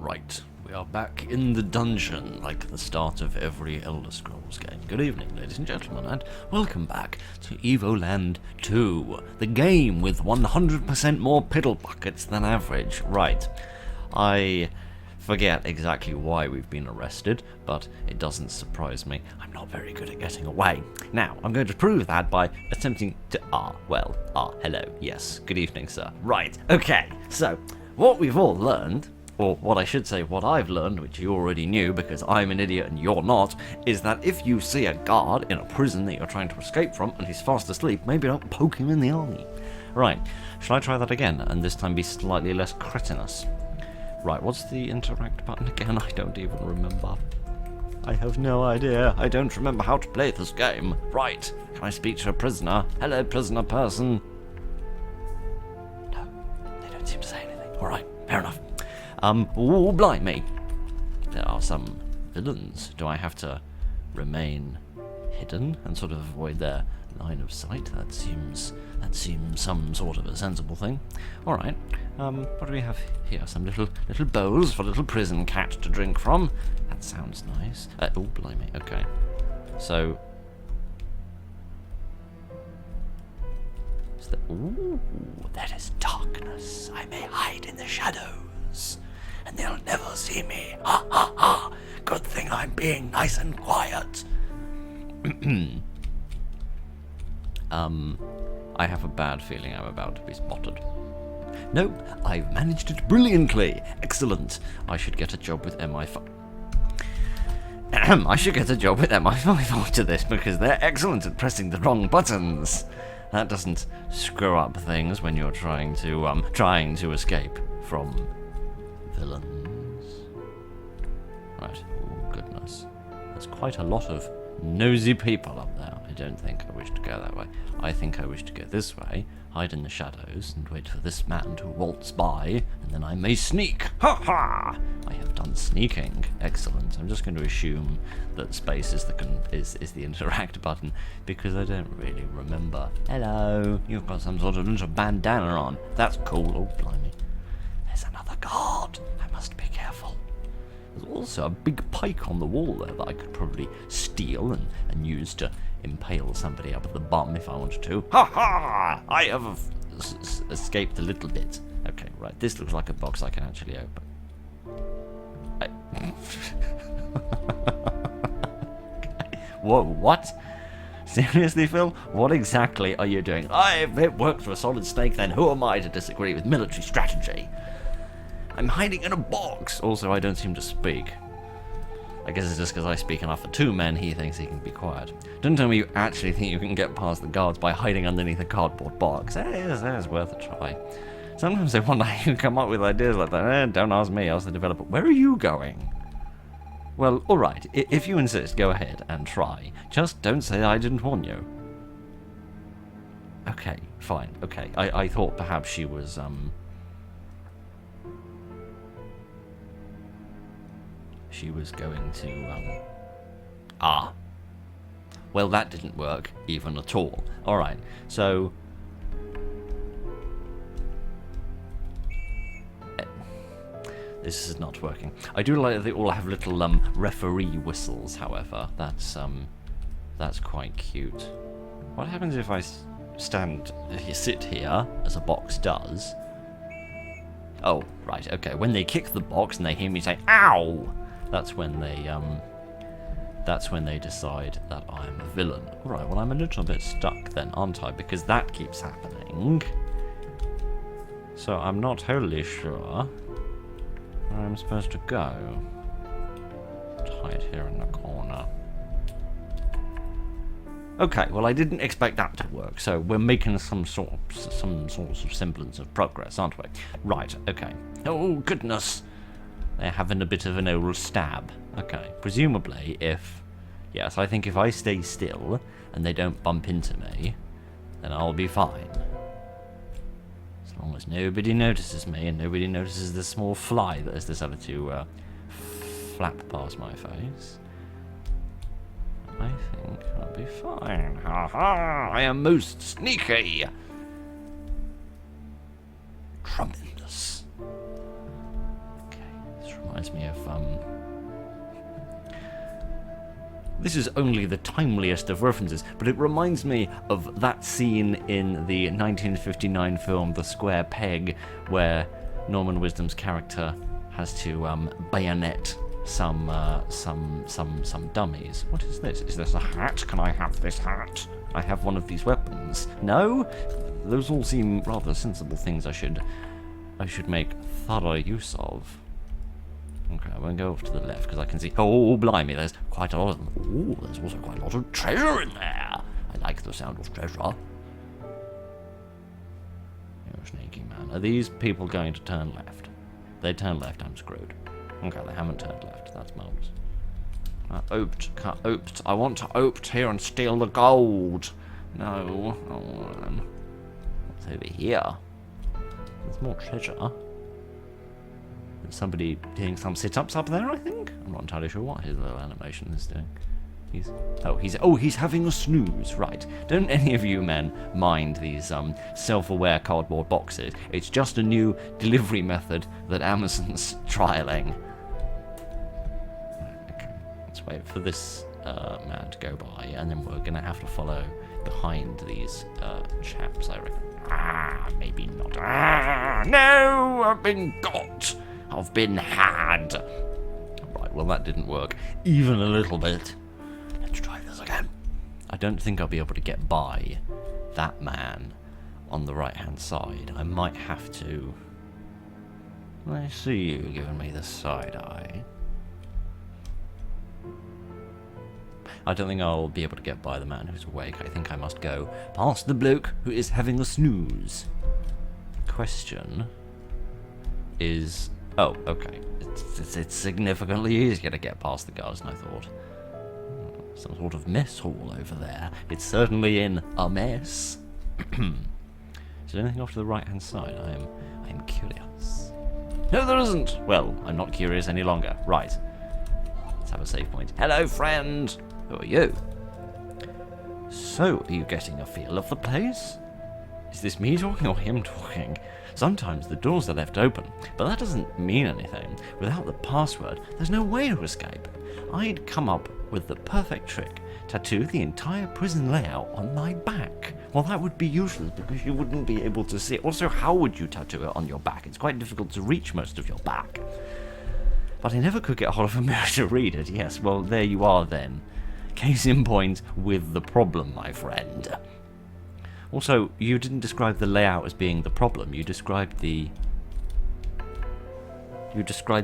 Right, we are back in the dungeon, like the start of every Elder Scrolls game. Good evening, ladies and gentlemen, and welcome back to Evoland 2, the game with 100% more piddle buckets than average. Right, I forget exactly why we've been arrested, but it doesn't surprise me. I'm not very good at getting away. Now, I'm going to prove that by attempting to... hello, yes, good evening, sir. Right, okay, so, what we've all learned, or what I should say, what I've learned, which you already knew because I'm an idiot and you're not, is that if you see a guard in a prison that you're trying to escape from and he's fast asleep, maybe don't poke him in the eye. Right, shall I try that again, and this time be slightly less cretinous? Right, what's the interact button again? I don't even remember. I have no idea. I don't remember how to play this game. Right, can I speak to a prisoner? Hello, prisoner person. No, they don't seem to say anything. Alright, fair enough. Oh, blimey. There are some villains. Do I have to remain hidden and sort of avoid their line of sight? That seems some sort of a sensible thing. Alright, what do we have here? Some little bowls for little prison cat to drink from. That sounds nice. Oh, blimey, okay. So... ooh, that is darkness. I may hide in the shadows, and they'll never see me. Ha ha ha! Good thing I'm being nice and quiet. I have a bad feeling I'm about to be spotted. No, I've managed it brilliantly. Excellent. I should get a job with MI5. I should get a job with MI5 after this because they're excellent at pressing the wrong buttons. That doesn't screw up things when you're trying to escape from villains. Right. Oh goodness. There's quite a lot of nosy people up there. I don't think I wish to go that way. I think I wish to go this way, hide in the shadows, and wait for this man to waltz by, and then I may sneak. Ha ha! I have done sneaking. Excellent. I'm just going to assume that space is the interact button, because I don't really remember. Hello, you've got some sort of little bandana on. That's cool. Oh, blimey. There's another guard. I must be careful. There's also a big pike on the wall there that I could probably steal and use to impale somebody up at the bum if I wanted to. Ha ha! I have escaped a little bit. Okay, right. This looks like a box I can actually open. Okay. Whoa, what? Seriously, Phil? What exactly are you doing? If it worked for a solid snake, then who am I to disagree with military strategy? I'm hiding in a box. Also, I don't seem to speak. I guess it's just because I speak enough for two men, he thinks he can be quiet. Don't tell me you actually think you can get past the guards by hiding underneath a cardboard box. It's worth a try. Sometimes I wonder how you come up with ideas like that. Don't ask me, ask the developer. Where are you going? Well, alright, if you insist, go ahead and try. Just don't say I didn't warn you. Okay, fine, okay. I thought perhaps she was, she was going to, well, that didn't work, even at all. Alright, so... this is not working. I do like that they all have little, referee whistles, however. That's quite cute. What happens if I sit here, as a box does? Oh, right, okay. When they kick the box and they hear me say, ow! That's when they decide that I'm a villain. Alright, well I'm a little bit stuck then, aren't I? Because that keeps happening. So I'm not wholly sure where I'm supposed to go. Hide here in the corner. Okay, well I didn't expect that to work, so we're making some sort of semblance of progress, aren't we? Right, okay. Oh goodness! They're having a bit of an old stab. Okay, presumably if... yes, I think if I stay still and they don't bump into me, then I'll be fine. As long as nobody notices me and nobody notices the small fly that has decided to flap past my face, I think I'll be fine. Ha ha! I am most sneaky! Tremendous. Okay, Reminds me of, this is only the timeliest of references, but it reminds me of that scene in the 1959 film The Square Peg, where Norman Wisdom's character has to bayonet some dummies. What is this? Is this a hat? Can I have this hat? I have one of these weapons. No? Those all seem rather sensible things I should make thorough use of. Okay, I'm going to go off to the left because I can see... Oh, blimey, there's quite a lot of them. Ooh, there's also quite a lot of treasure in there. I like the sound of treasure. You're a sneaky man. Are these people going to turn left? They turn left, I'm screwed. Okay, they haven't turned left. That's marvelous. Ooped. I want to opt here and steal the gold. No. Oh, what's over here? There's more treasure. There's somebody doing some sit-ups up there, I think? I'm not entirely sure what his little animation is doing. He's having a snooze, right. Don't any of you men mind these self-aware cardboard boxes. It's just a new delivery method that Amazon's trialing. Okay, let's wait for this man to go by, and then we're gonna have to follow behind these chaps, I reckon. Maybe not. No! I've been got! I've been had! Right, well that didn't work even a little bit. Let's try this again. I don't think I'll be able to get by that man on the right-hand side. I might have to... I see you giving me the side-eye. I don't think I'll be able to get by the man who's awake. I think I must go past the bloke who is having a snooze. Question is... Oh, okay. It's significantly easier to get past the guards than I thought. Some sort of mess hall over there. It's certainly in a mess. Is there anything off to the right-hand side? I am curious. No, there isn't! Well, I'm not curious any longer. Right. Let's have a save point. Hello, friend! Who are you? So, are you getting a feel of the place? Is this me talking or him talking? Sometimes the doors are left open, but that doesn't mean anything. Without the password, there's no way to escape. I'd come up with the perfect trick. Tattoo the entire prison layout on my back. Well, that would be useless because you wouldn't be able to see it. Also, how would you tattoo it on your back? It's quite difficult to reach most of your back. But I never could get hold of a mirror to read it. Yes, well, there you are then. Case in point with the problem, my friend. Also, you didn't describe the layout as being the problem. You described the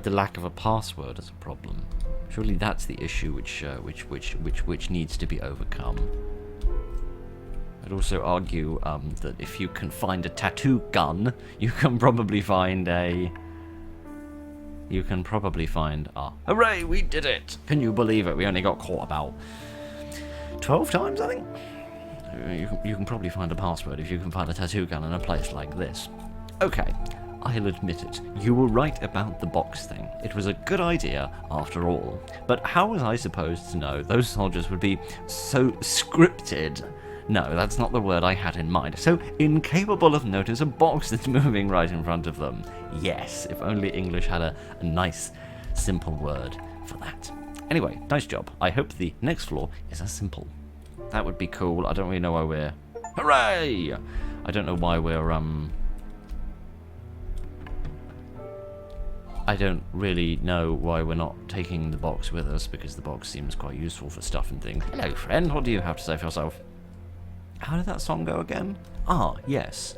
lack of a password as a problem. Surely that's the issue which needs to be overcome. I'd also argue that if you can find a tattoo gun, you can probably find a... Hooray, we did it! Can you believe it? We only got caught about 12 times, I think? You can probably find a password if you can find a tattoo gun in a place like this. Okay, I'll admit it. You were right about the box thing. It was a good idea, after all. But how was I supposed to know those soldiers would be so scripted? No, that's not the word I had in mind. So incapable of notice a box that's moving right in front of them. Yes, if only English had a nice, simple word for that. Anyway, nice job. I hope the next floor is as simple. That would be cool. I don't really know why we're... Hooray! I don't know why we're, I don't really know why we're not taking the box with us, because the box seems quite useful for stuff and things. Hello, friend. What do you have to say for yourself? How did that song go again? Ah, yes.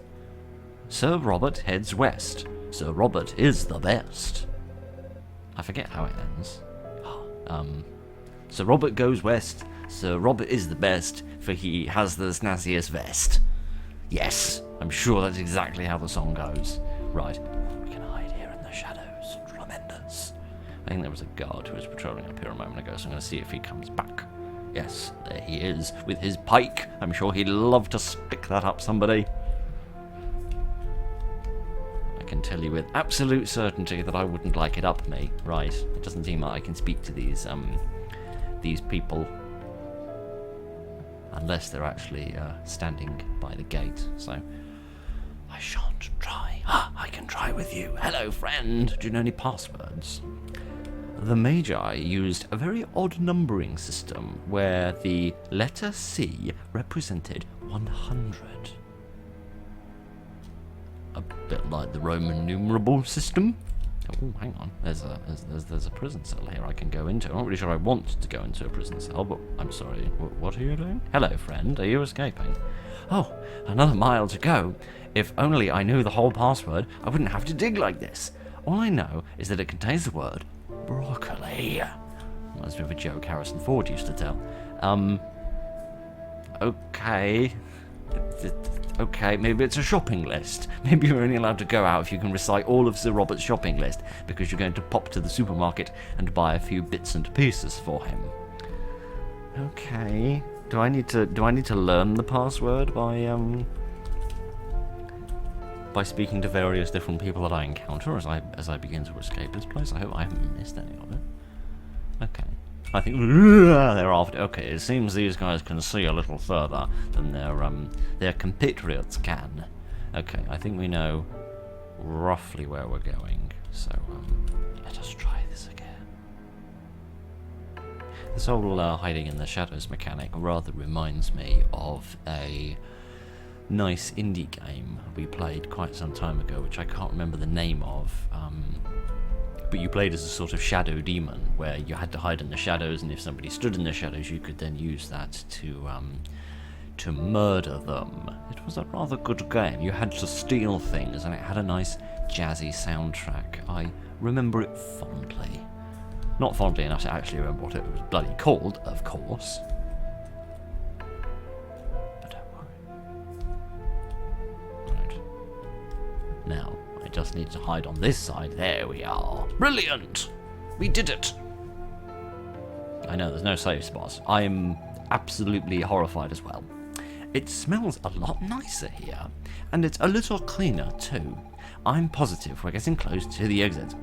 Sir Robert heads west. Sir Robert is the best. I forget how it ends. Sir Robert goes west. Sir Robert is the best, for he has the snazziest vest. Yes, I'm sure that's exactly how the song goes. Right, we can hide here in the shadows. Tremendous. I think there was a guard who was patrolling up here a moment ago, so I'm going to see if he comes back. Yes, there he is, with his pike. I'm sure he'd love to stick that up somebody. I can tell you with absolute certainty that I wouldn't like it up me. Right, it doesn't seem like I can speak to these people. Unless they're actually standing by the gate, so I shan't try. I can try with you. Hello, friend. Do you know any passwords? the Magi used a very odd numbering system where the letter C represented 100. A bit like the Roman numeral system. Oh, hang on. There's a prison cell here I can go into. I'm not really sure I want to go into a prison cell, but I'm sorry. What are you doing? Hello, friend. Are you escaping? Oh, another mile to go. If only I knew the whole password, I wouldn't have to dig like this. All I know is that it contains the word broccoli. Reminds me of a joke Harrison Ford used to tell. Okay. Okay, maybe it's a shopping list. Maybe you're only allowed to go out if you can recite all of Sir Robert's shopping list, because you're going to pop to the supermarket and buy a few bits and pieces for him. Okay. Do I need to learn the password by speaking to various different people that I encounter as I begin to escape this place? I hope I haven't missed any of it. Okay. I think they're after. Okay, it seems these guys can see a little further than their compatriots can. Okay, I think we know roughly where we're going. So let us try this again. This whole hiding in the shadows mechanic rather reminds me of a nice indie game we played quite some time ago, which I can't remember the name of. But you played as a sort of shadow demon, where you had to hide in the shadows, and if somebody stood in the shadows, you could then use that to murder them. It was a rather good game. You had to steal things, and it had a nice jazzy soundtrack. I remember it fondly. Not fondly enough to actually remember what it was bloody called, of course. But don't worry. Right. Now, I just need to hide on this side. There we are. Brilliant! We did it! I know, there's no safe spot. I'm absolutely horrified as well. It smells a lot nicer here, and it's a little cleaner too. I'm positive we're getting close to the exit.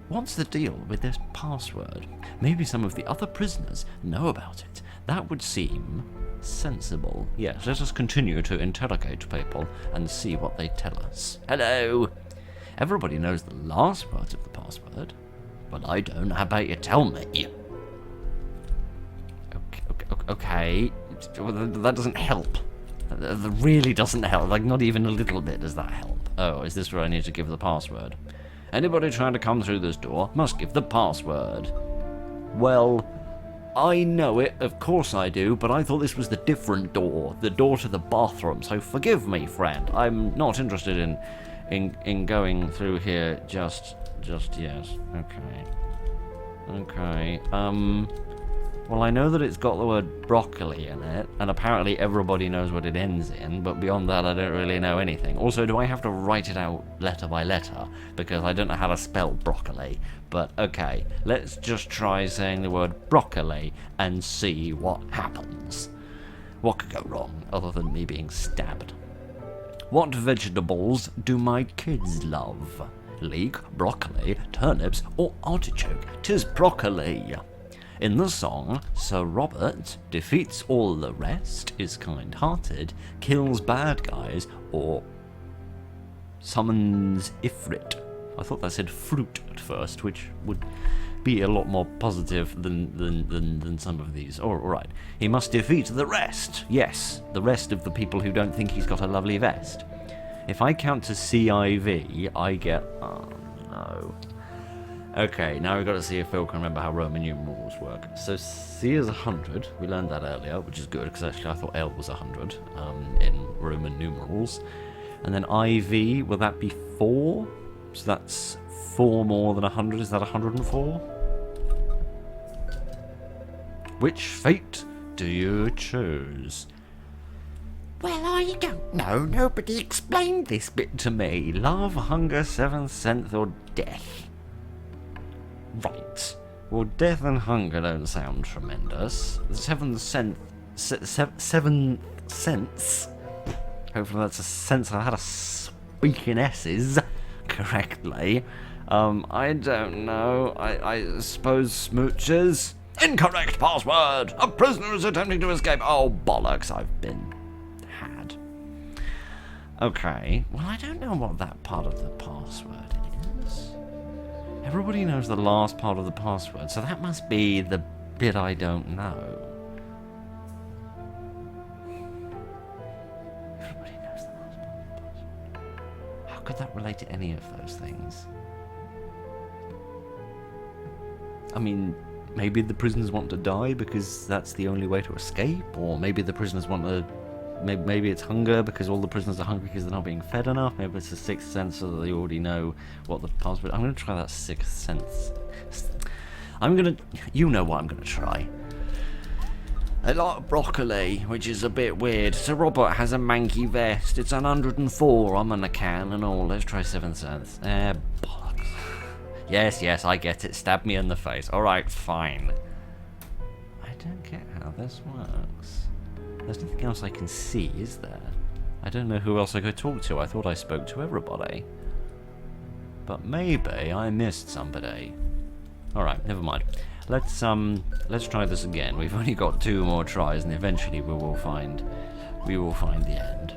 What's the deal with this password? Maybe some of the other prisoners know about it. That would seem sensible. Yes, let us continue to interrogate people and see what they tell us. Hello! Everybody knows the last part of the password, but I don't. How about you tell me? Okay. That doesn't help. That really doesn't help. Like, not even a little bit does that help. Oh, is this where I need to give the password? Anybody trying to come through this door must give the password. Well, I know it, of course I do, but I thought this was the different door, the door to the bathroom, so forgive me, friend. I'm not interested in going through here just yet. Okay. Well, I know that it's got the word broccoli in it, and apparently everybody knows what it ends in, but beyond that I don't really know anything. Also, do I have to write it out letter by letter? Because I don't know how to spell broccoli. But okay, let's just try saying the word broccoli and see what happens. What could go wrong, other than me being stabbed? What vegetables do my kids love? Leek, broccoli, turnips, or artichoke? 'Tis broccoli. In the song, Sir Robert defeats all the rest, is kind-hearted, kills bad guys, or summons Ifrit. I thought that said fruit at first, which would be a lot more positive than some of these. Alright, he must defeat the rest. Yes, the rest of the people who don't think he's got a lovely vest. If I count to CIV, I get... oh no. Okay, now we've got to see if Phil can remember how Roman numerals work. So C is 100, we learned that earlier, which is good, because actually I thought L was 100 in Roman numerals. And then IV, will that be 4? So that's 4 more than 100, is that 104? Which fate do you choose? Well, I don't know, nobody explained this bit to me. Love, hunger, seventh sense, or death? Right. Well, death and hunger don't sound tremendous. The seventh sense... seventh sense... Hopefully that's a sense I had to speak in S's correctly. I don't know. I suppose smooches? Incorrect password! A prisoner is attempting to escape. Oh, bollocks, I've been had. Okay. Well, I don't know what that part of the password is. Everybody knows the last part of the password, so that must be the bit I don't know. Everybody knows the last part of the password. How could that relate to any of those things? I mean, maybe the prisoners want to die because that's the only way to escape, or maybe the prisoners want to... Maybe it's hunger because all the prisoners are hungry because they're not being fed enough. Maybe it's a sixth sense so that they already know what the password... I'm going to try that sixth sense. You know what I'm going to try. A lot of broccoli, which is a bit weird. Sir Robert has a manky vest. It's 104. I'm on a can and all. Let's try seventh sense. Bollocks. Yes, I get it. Stab me in the face. Alright, fine. I don't get how this works. There's nothing else I can see, is there? I don't know who else I could talk to. I thought I spoke to everybody. But maybe I missed somebody. Alright, never mind. Let's try this again. We've only got 2 more tries and eventually we will find the end.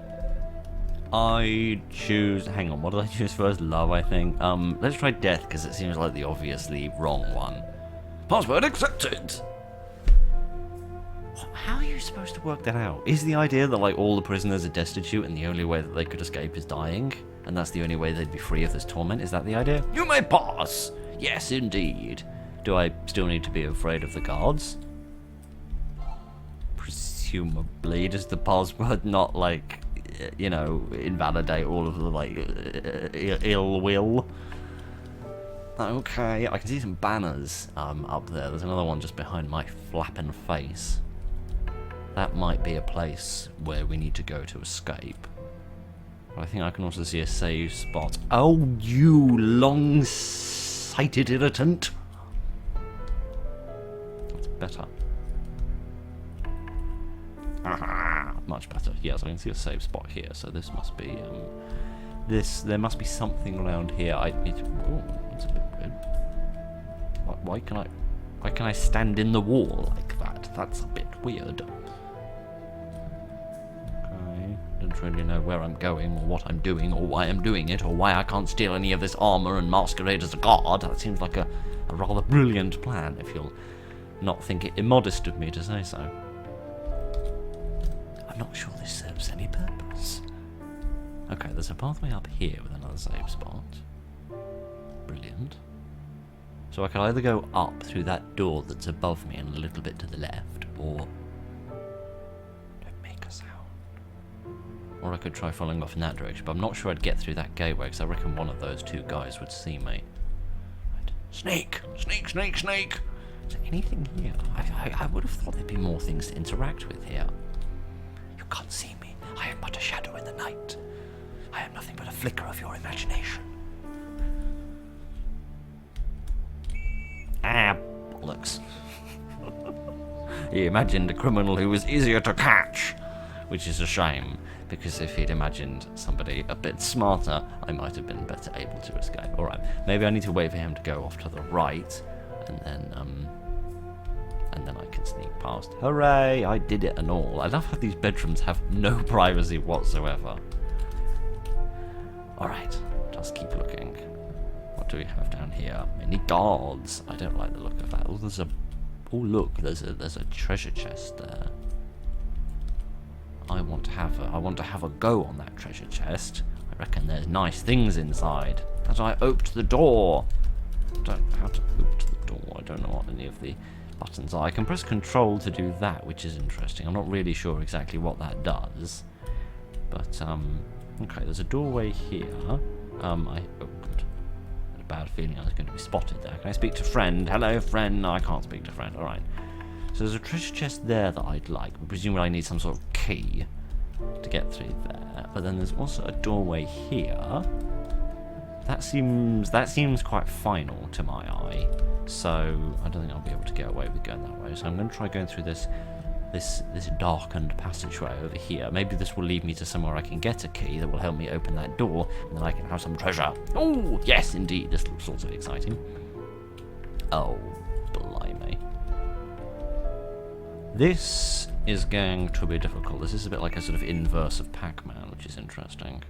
I choose... Hang on, what did I choose first? Love, I think. Let's try death because it seems like the obviously wrong one. Password accepted! How are you supposed to work that out? Is the idea that like all the prisoners are destitute and the only way that they could escape is dying? And that's the only way they'd be free of this torment? Is that the idea? You may pass! Yes, indeed. Do I still need to be afraid of the guards? Presumably. Does the password not like, you know, invalidate all of the like ill will? Okay, I can see some banners up there. There's another one just behind my flapping face. That might be a place where we need to go to escape. But I think I can also see a save spot. Oh, you long-sighted irritant! That's better. Aha! Much better. Yes, I can see a save spot here, so this must be, there must be something around here. Oh, it's a bit weird. Why can I stand in the wall like that? That's a bit weird. Don't really know where I'm going, or what I'm doing, or why I'm doing it, or why I can't steal any of this armor and masquerade as a guard. That seems like a rather brilliant plan, if you'll not think it immodest of me to say so. I'm not sure this serves any purpose. Okay, there's a pathway up here with another save spot. Brilliant. So I could either go up through that door that's above me and a little bit to the left, or... Or I could try following off in that direction, but I'm not sure I'd get through that gateway, because I reckon one of those 2 guys would see me. Right. Snake! Snake, snake, snake! Is there anything here? I would have thought there'd be more things to interact with here. You can't see me. I am but a shadow in the night. I am nothing but a flicker of your imagination. Ah, bollocks. He imagined a criminal who was easier to catch, which is a shame. Because if he'd imagined somebody a bit smarter, I might have been better able to escape. Alright, maybe I need to wait for him to go off to the right, and then I can sneak past. Hooray! I did it and all. I love how these bedrooms have no privacy whatsoever. Alright, just keep looking. What do we have down here? Many guards. I don't like the look of that. Oh, look, there's a treasure chest there. I want to have a go on that treasure chest. I reckon there's nice things inside. As I opened the door. I don't know how to open the door. I don't know what any of the buttons are. I can press Control to do that, which is interesting. I'm not really sure exactly what that does. But, okay, there's a doorway here. I opened. I had a bad feeling I was going to be spotted there. Can I speak to friend? Hello, friend. No, I can't speak to friend. Alright. So there's a treasure chest there that I'd like. Presumably I need some sort of key to get through there. But then there's also a doorway here. That seems quite final to my eye. So I don't think I'll be able to get away with going that way. So I'm going to try going through this darkened passageway over here. Maybe this will lead me to somewhere I can get a key that will help me open that door, and then I can have some treasure. Oh, yes, indeed. This looks also exciting. Oh, blimey. This is going to be difficult. This is a bit like a sort of inverse of Pac-Man, which is interesting.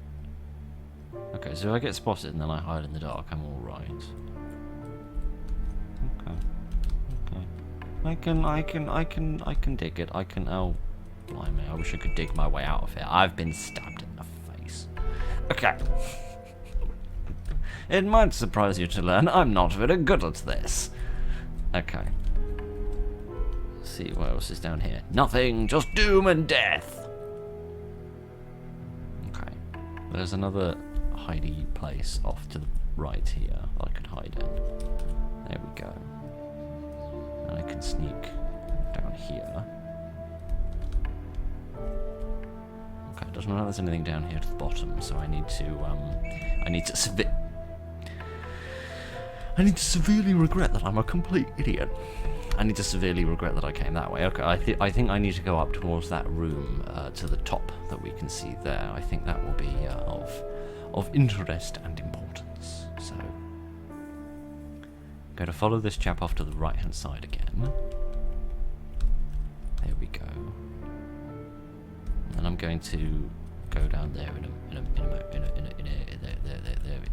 Okay, so if I get spotted and then I hide in the dark, I'm alright. I can dig it. Oh, blimey, I wish I could dig my way out of here. I've been stabbed in the face. Okay. It might surprise you to learn I'm not very good at this. Okay. Let's see what else is down here. Nothing, just doom and death. Okay. There's another hidey place off to the right here I can hide in. There we go. And I can sneak down here. Okay, it doesn't look like there's anything down here to the bottom, so I need to severely regret that I'm a complete idiot. I need to severely regret that I came that way. Okay, I think I need to go up towards that room to the top that we can see there. I think that will be of interest and importance. So, I'm going to follow this chap off to the right-hand side again. There we go. And I'm going to go down there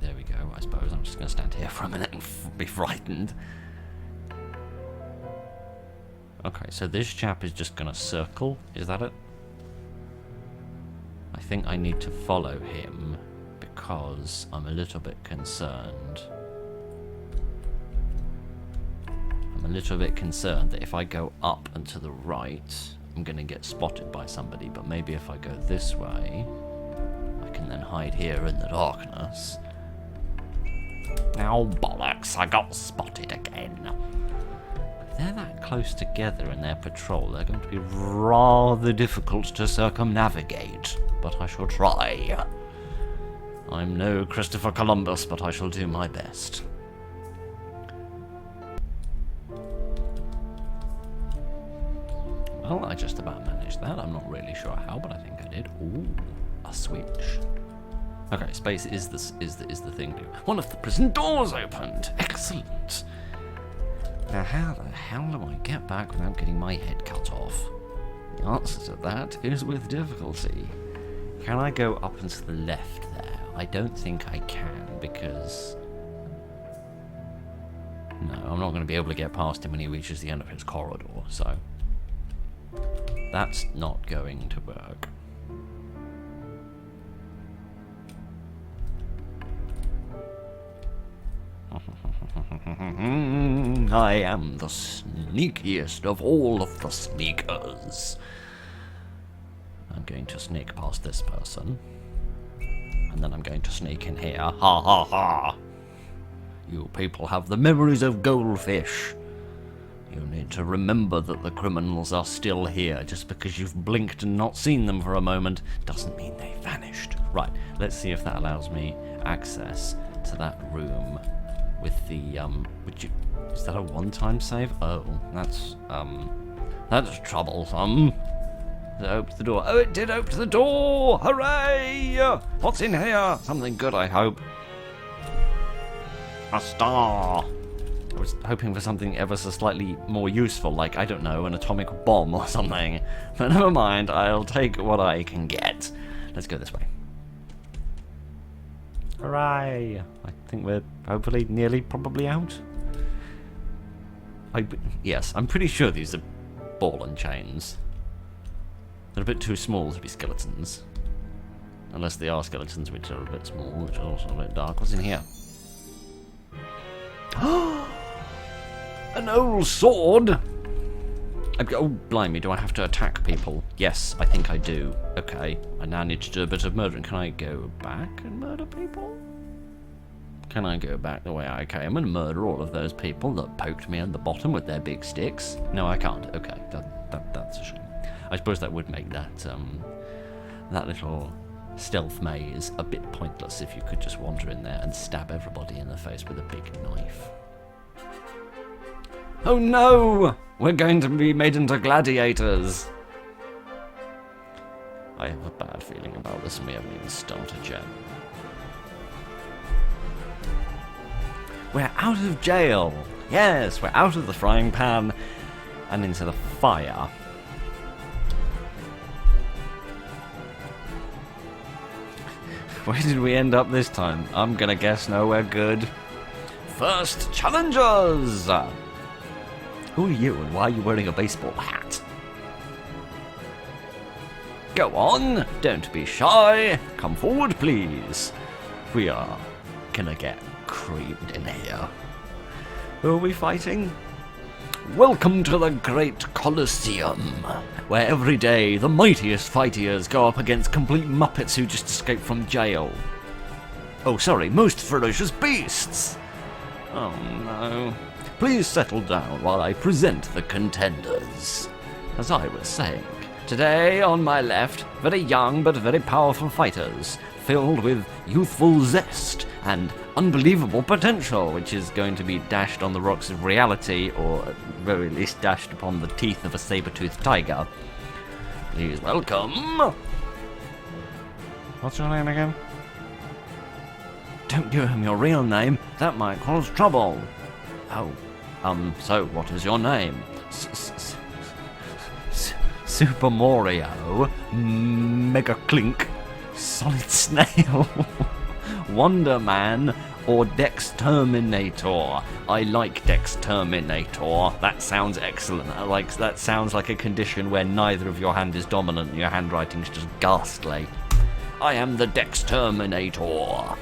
there we go. I suppose I'm just going to stand here for a minute and be frightened. Okay, so this chap is just going to circle. Is that it? I think I need to follow him because I'm a little bit concerned. I'm a little bit concerned that if I go up and to the right, I'm going to get spotted by somebody, but maybe if I go this way, I can then hide here in the darkness. Oh, bollocks, I got spotted again. If they're that close together in their patrol, they're going to be rather difficult to circumnavigate, but I shall try. I'm no Christopher Columbus, but I shall do my best. Well, I just about managed that. I'm not really sure how, but I think I did. Ooh, a switch. Okay, space is the thing to do. One of the prison doors opened. Excellent. Now, how the hell do I get back without getting my head cut off? The answer to that is with difficulty. Can I go up and to the left there? I don't think I can, because... No, I'm not going to be able to get past him when he reaches the end of his corridor, so... That's not going to work. I am the sneakiest of all of the sneakers. I'm going to sneak past this person. And then I'm going to sneak in here. Ha ha ha! You people have the memories of goldfish. You need to remember that the criminals are still here. Just because you've blinked and not seen them for a moment doesn't mean they vanished. Right, let's see if that allows me access to that room with the, is that a one-time save? Oh, that's troublesome. It opened the door. Oh, it did open the door! Hooray! What's in here? Something good, I hope. A star. I was hoping for something ever so slightly more useful, like, I don't know, an atomic bomb or something. But never mind, I'll take what I can get. Let's go this way. Hooray! I think we're hopefully nearly probably out. Yes, I'm pretty sure these are ball and chains. They're a bit too small to be skeletons. Unless they are skeletons, which are a bit small, which are also a bit dark. What's in here? An old sword! Oh, blimey, do I have to attack people? Yes, I think I do. Okay, I now need to do a bit of murdering. Can I go back and murder people? Can I go back the way I came and murder all of those people that poked me at the bottom with their big sticks? No, I can't. Okay, that's a shame. I suppose that would make that, that little stealth maze a bit pointless if you could just wander in there and stab everybody in the face with a big knife. Oh no! We're going to be made into gladiators! I have a bad feeling about this and we haven't even started yet. We're out of jail! Yes, we're out of the frying pan and into the fire. Where did we end up this time? I'm gonna guess nowhere good. First challengers! Who are you and why are you wearing a baseball hat? Go on, don't be shy. Come forward, please. We are gonna get creamed in here. Who are we fighting? Welcome to the Great Colosseum, where every day the mightiest fightiers go up against complete muppets who just escaped from jail. Oh, sorry, most ferocious beasts! Oh no. Please settle down while I present the contenders. As I was saying, today on my left, very young but very powerful fighters, filled with youthful zest and unbelievable potential, which is going to be dashed on the rocks of reality, or at the very least dashed upon the teeth of a saber-toothed tiger. Please welcome... What's your name again? Don't give him your real name, that might cause trouble. Oh, so what is your name? Super Mario, Mega Clink, Solid Snail, Wonder Man, or Dex Terminator. I like Dex Terminator. That sounds excellent. That sounds like a condition where neither of your hand is dominant and your handwriting's just ghastly. I am the Dex Terminator.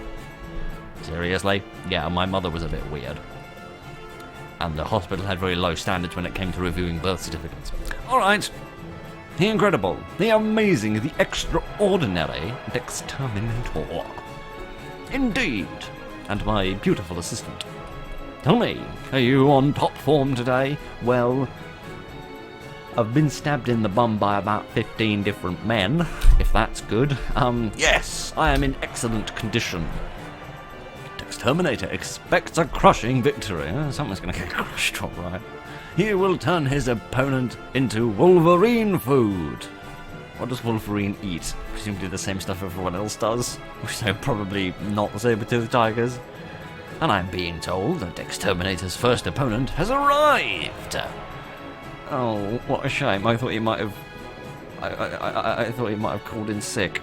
Seriously? Yeah, my mother was a bit weird. And the hospital had very low standards when it came to reviewing birth certificates. Alright. The incredible, the amazing, the extraordinary Dex Terminator. Indeed. And my beautiful assistant. Tell me, are you on top form today? Well, I've been stabbed in the bum by about 15 different men, if that's good. Yes, I am in excellent condition. Terminator expects a crushing victory. Someone's going to get crushed, all right. He will turn his opponent into Wolverine food. What does Wolverine eat? Presumably the same stuff everyone else does. So probably not the saber-toothed tigers. And I'm being told that Exterminator's first opponent has arrived. Oh, what a shame. I thought he might have... I thought he might have called in sick.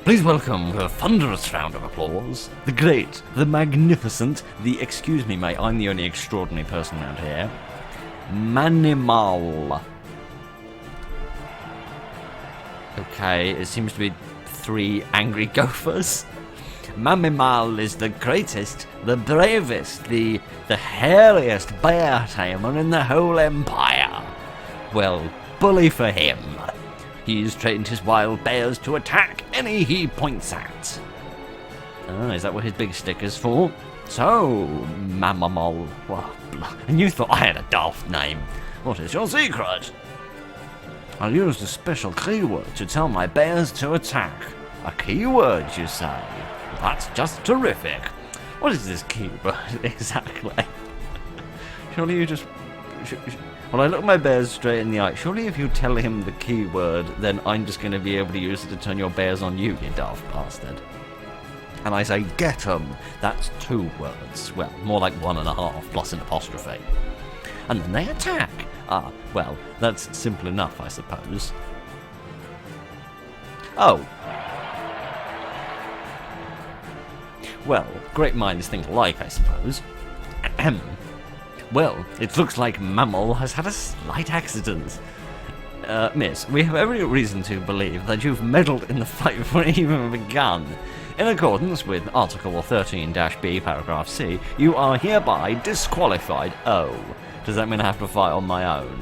Please welcome with a thunderous round of applause, the great, the magnificent, the, excuse me mate, I'm the only extraordinary person around here, Manimal. Okay, it seems to be 3 angry gophers. Manimal is the greatest, the bravest, the hairiest bear tamer in the whole empire. Well, bully for him. He's trained his wild bears to attack any he points at. Is that what his big stick is for? So, Mamamol. And you thought I had a daft name. What is your secret? I'll use a special keyword to tell my bears to attack. A keyword, you say? That's just terrific. What is this keyword exactly? Surely you just... Well, I look my bears straight in the eye. Surely if you tell him the keyword, then I'm just going to be able to use it to turn your bears on you, you daft bastard. And I say, get 'em. That's 2 words. Well, more like 1.5 plus an apostrophe. And then they attack. Ah, well, that's simple enough, I suppose. Oh. Well, great minds think alike, I suppose. Ahem. Well, it looks like Mammal has had a slight accident. Miss, we have every reason to believe that you've meddled in the fight before it even begun. In accordance with Article 13-B, Paragraph C, you are hereby disqualified. Oh, does that mean I have to fight on my own?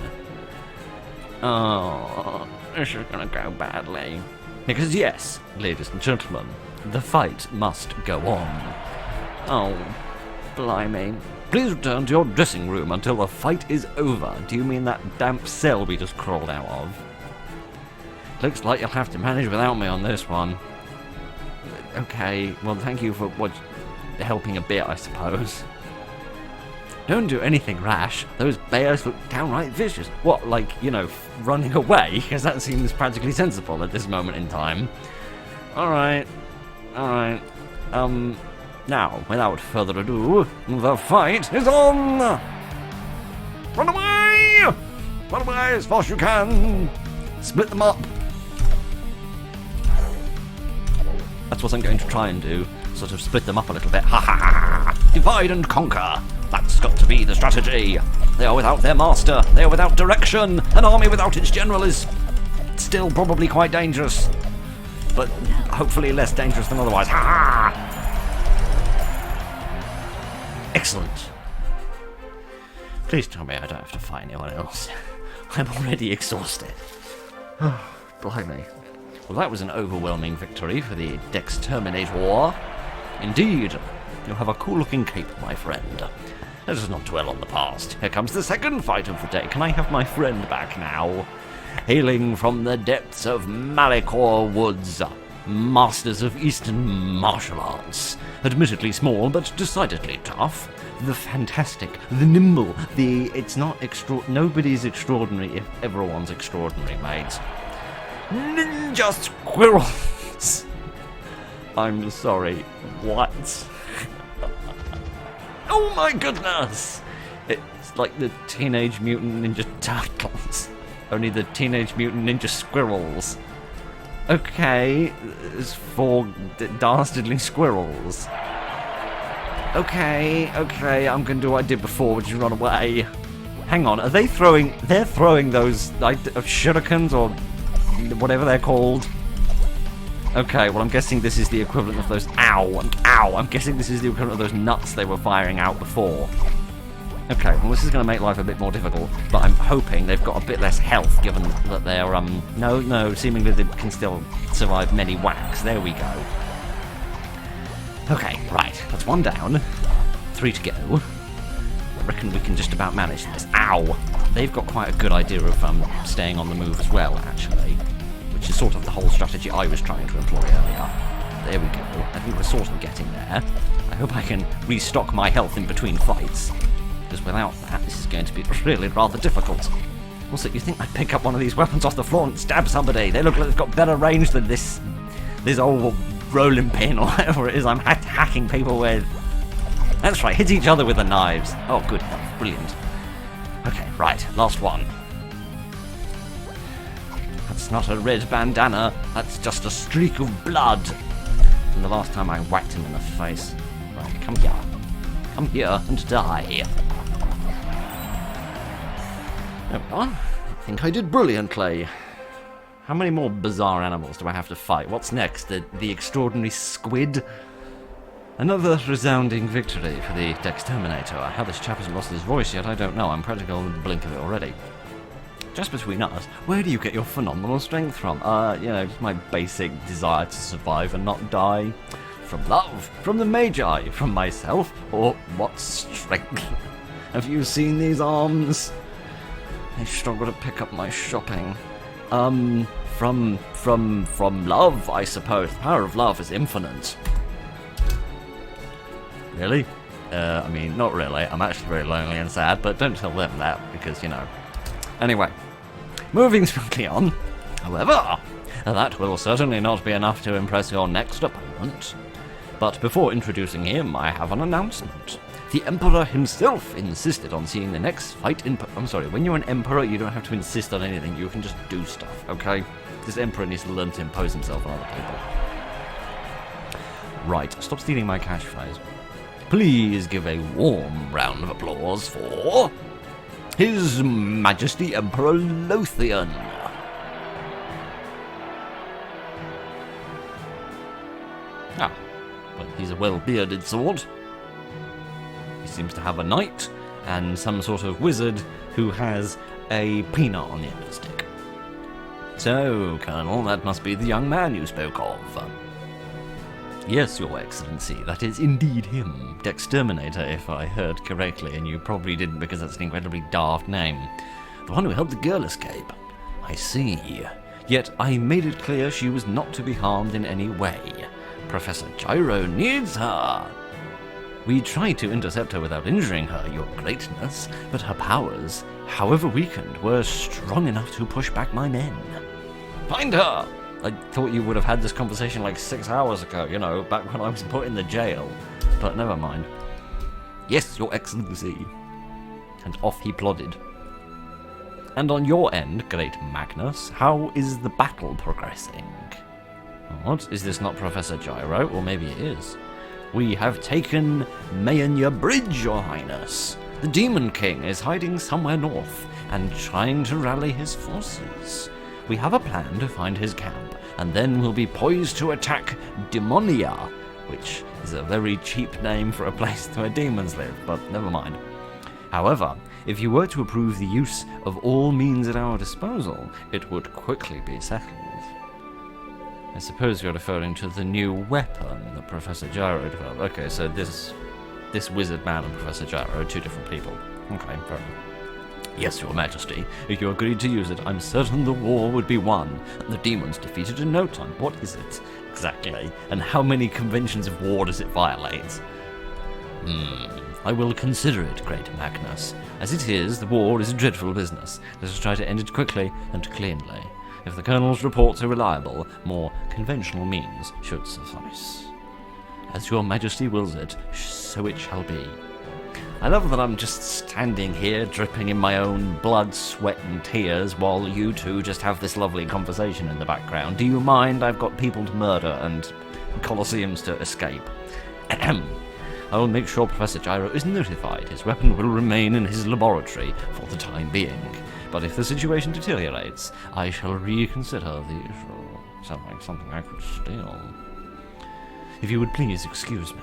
Oh, this is gonna go badly. Because yes, ladies and gentlemen, the fight must go on. Oh, blimey. Please return to your dressing room until the fight is over. Do you mean that damp cell we just crawled out of? Looks like you'll have to manage without me on this one. Okay, well thank you for helping a bit, I suppose. Don't do anything rash. Those bears look downright vicious. What, like, you know, running away? Because that seems practically sensible at this moment in time. Alright. Now, without further ado, the fight is on! Run away! Run away as fast as you can! Split them up! That's what I'm going to try and do. Sort of split them up a little bit. Ha ha ha! Divide and conquer! That's got to be the strategy. They are without their master. They are without direction. An army without its general is still probably quite dangerous. But hopefully less dangerous than otherwise. Ha ha! Excellent. Please tell me I don't have to fight anyone else. I'm already exhausted. Blimey. Well, that was an overwhelming victory for the Dexterminator. Indeed. You have a cool-looking cape, my friend. Let us not dwell on the past. Here comes the second fight of the day. Can I have my friend back now? Hailing from the depths of Malicor Woods, masters of Eastern martial arts. Admittedly small, but decidedly tough. The fantastic, the nimble, nobody's extraordinary if everyone's extraordinary, mate. Ninja squirrels! I'm sorry, what? Oh my goodness! It's like the Teenage Mutant Ninja Turtles. Only the Teenage Mutant Ninja Squirrels. Okay, it's 4 dastardly squirrels. Okay, I'm gonna do what I did before, which is run away. Hang on, are they throwing... They're throwing those, like, shurikens, or whatever they're called. Okay, well I'm guessing this is the equivalent of those... Ow! I'm guessing this is the equivalent of those nuts they were firing out before. Okay, well this is going to make life a bit more difficult, but I'm hoping they've got a bit less health, given that they're, no, seemingly they can still survive many whacks. There we go. Okay, right, that's 1 down. 3 to go. I reckon we can just about manage this. Ow! They've got quite a good idea of staying on the move as well, actually, which is sort of the whole strategy I was trying to employ earlier. There we go. I think we're sort of getting there. I hope I can restock my health in between fights, because without that, this is going to be really rather difficult. Also, you think I'd pick up one of these weapons off the floor and stab somebody? They look like they've got better range than this old rolling pin or whatever it is I'm hacking people with. That's right, hit each other with the knives. Oh, good health. Brilliant. Okay, right, last one. That's not a red bandana. That's just a streak of blood. And the last time I whacked him in the face. Right, come here. Come here and die. There we are. I think I did brilliantly. How many more bizarre animals do I have to fight? What's next? The extraordinary squid? Another resounding victory for the Dexterminator. How this chap hasn't lost his voice yet, I don't know. I'm practically on the blink of it already. Just between us, where do you get your phenomenal strength from? Just my basic desire to survive and not die. From love, from the Magi, from myself, or what strength? Have you seen these arms? I struggle to pick up my shopping. From love, I suppose. The power of love is infinite. Really? I mean, not really. I'm actually very lonely and sad, but don't tell them that, because, Anyway, moving swiftly on. However, that will certainly not be enough to impress your next opponent. But before introducing him, I have an announcement. The Emperor himself insisted on seeing the next fight in... I'm sorry, when you're an Emperor, you don't have to insist on anything. You can just do stuff, okay? This Emperor needs to learn to impose himself on other people. Right, stop stealing my catchphrase. Please give a warm round of applause for... His Majesty Emperor Lothian. Ah, well, he's a well-bearded sword. He seems to have a knight and some sort of wizard who has a peanut on the end of the stick. So, Colonel, that must be the young man you spoke of. Yes, Your Excellency, that is indeed him. Dexterminator, if I heard correctly, and you probably didn't because that's an incredibly daft name. The one who helped the girl escape. I see. Yet I made it clear she was not to be harmed in any way. Professor Gyro needs her. We tried to intercept her without injuring her, Your Greatness, but her powers, however weakened, were strong enough to push back my men. Find her! I thought you would have had this conversation like 6 hours ago, back when I was put in the jail. But never mind. Yes, Your Excellency. And off he plodded. And on your end, Great Magnus, how is the battle progressing? What? Is this not Professor Gyro? Or maybe it is. We have taken Mayanya Bridge, Your Highness. The Demon King is hiding somewhere north and trying to rally his forces. We have a plan to find his camp, and then we'll be poised to attack Demonia, which is a very cheap name for a place where demons live, but never mind. However, if you were to approve the use of all means at our disposal, it would quickly be settled. I suppose you're referring to the new weapon that Professor Gyro developed. Okay, so this wizard man and Professor Gyro are two different people. Okay, fair enough. Yes, Your Majesty, if you agreed to use it, I'm certain the war would be won, and the demons defeated in no time. What is it, exactly? And how many conventions of war does it violate? I will consider it, Great Magnus. As it is, the war is a dreadful business. Let us try to end it quickly and cleanly. If the Colonel's reports are reliable, more conventional means should suffice. As Your Majesty wills it, so it shall be. I love that I'm just standing here, dripping in my own blood, sweat and tears, while you two just have this lovely conversation in the background. Do you mind? I've got people to murder and colosseums to escape. I will make sure Professor Gyro is notified. His weapon will remain in his laboratory for the time being. But if the situation deteriorates, I shall reconsider the issue. Sounds like something I could steal. If you would please excuse me.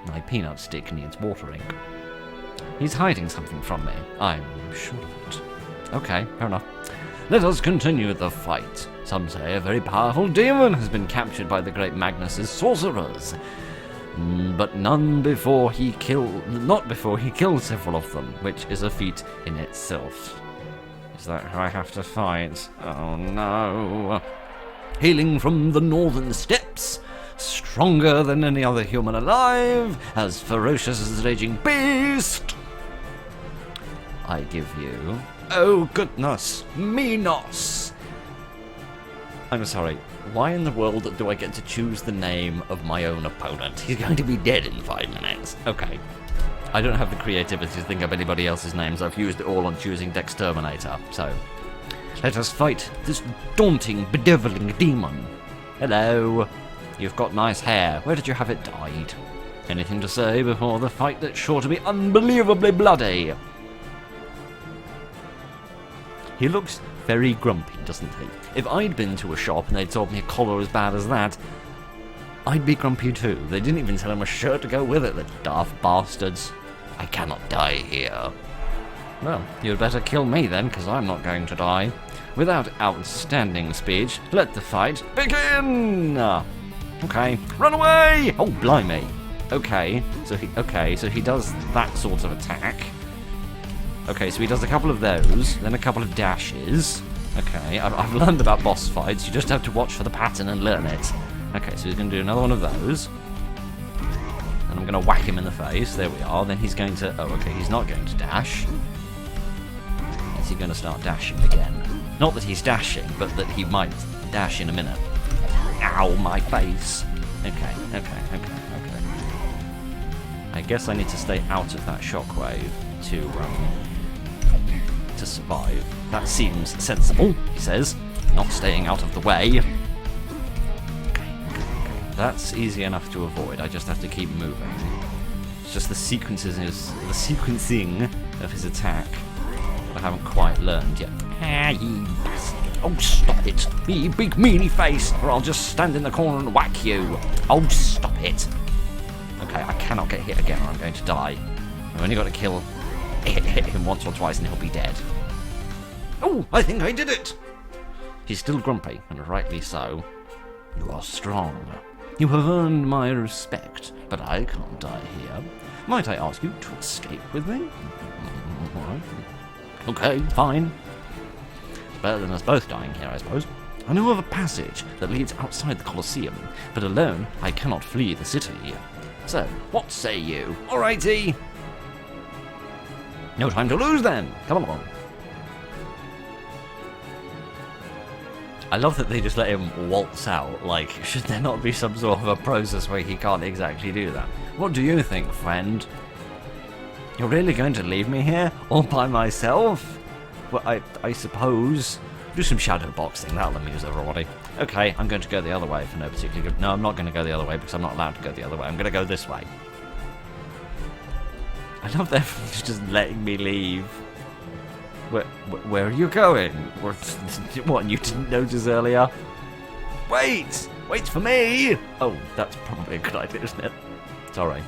My peanut stick needs watering. He's hiding something from me. I'm sure of it. Okay, fair enough. Let us continue the fight. Some say a very powerful demon has been captured by the great Magnus's sorcerers. But not before he killed several of them, which is a feat in itself. Is that who I have to fight? Oh no. Hailing from the northern steppes, stronger than any other human alive, as ferocious as a raging beast, I give you... Oh goodness, Minos! I'm sorry, why in the world do I get to choose the name of my own opponent? He's going to be dead in 5 minutes. Okay. I don't have the creativity to think of anybody else's names. I've used it all on choosing Dexterminator, so... Let us fight this daunting, bedeviling demon. Hello. You've got nice hair. Where did you have it dyed? Anything to say before the fight that's sure to be unbelievably bloody? He looks very grumpy, doesn't he? If I'd been to a shop and they'd sold me a collar as bad as that, I'd be grumpy too. They didn't even sell him a shirt to go with it, the daft bastards. I cannot die here. Well, you'd better kill me then, because I'm not going to die. Without outstanding speech, let the fight begin! Okay, run away! Oh, blimey. Okay, so he does that sort of attack. Okay, so he does a couple of those, then a couple of dashes. Okay, I've learned about boss fights. You just have to watch for the pattern and learn it. Okay, so he's going to do another one of those. And I'm going to whack him in the face. There we are. Then he's going to... Oh, okay, he's not going to dash. Is he going to start dashing again? Not that he's dashing, but that he might dash in a minute. Ow, my face. Okay. I guess I need to stay out of that shockwave to survive. That seems sensible, he says. Not staying out of the way. Okay. That's easy enough to avoid. I just have to keep moving. It's just the sequencing of his attack that I haven't quite learned yet. Ah, you bastard. Oh, stop it, you big meanie face, or I'll just stand in the corner and whack you. Oh, stop it. Okay, I cannot get hit again or I'm going to die. I've only got to hit him once or twice and he'll be dead. Oh, I think I did it. He's still grumpy, and rightly so. You are strong. You have earned my respect, but I can't die here. Might I ask you to escape with me? Okay, fine. Better than us both dying here, I suppose. I know of a passage that leads outside the Colosseum, but alone I cannot flee the city. So, what say you? Alrighty! No time to lose then! Come along. I love that they just let him waltz out. Like, should there not be some sort of a process where he can't exactly do that? What do you think, friend? You're really going to leave me here? All by myself? Well, I suppose. Do some shadow boxing, that'll amuse everybody. Okay, I'm going to go the other way for no particular good... No, I'm not going to go the other way because I'm not allowed to go the other way. I'm going to go this way. I love that everyone's just letting me leave. Where are you going? What, you didn't notice earlier? Wait for me! Oh, that's probably a good idea, isn't it? Sorry.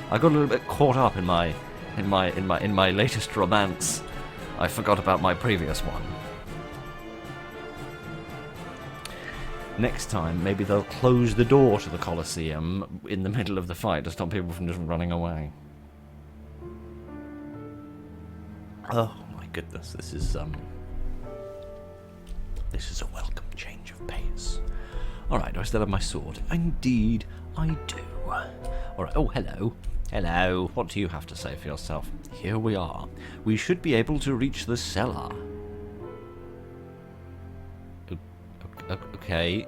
I got a little bit caught up in my latest romance. I forgot about my previous one. Next time, maybe they'll close the door to the Colosseum in the middle of the fight to stop people from just running away. Oh my goodness, this is a welcome change of pace. Alright, do I still have my sword? Indeed, I do. Alright, oh hello. Hello, what do you have to say for yourself? Here we are. We should be able to reach the cellar. Okay.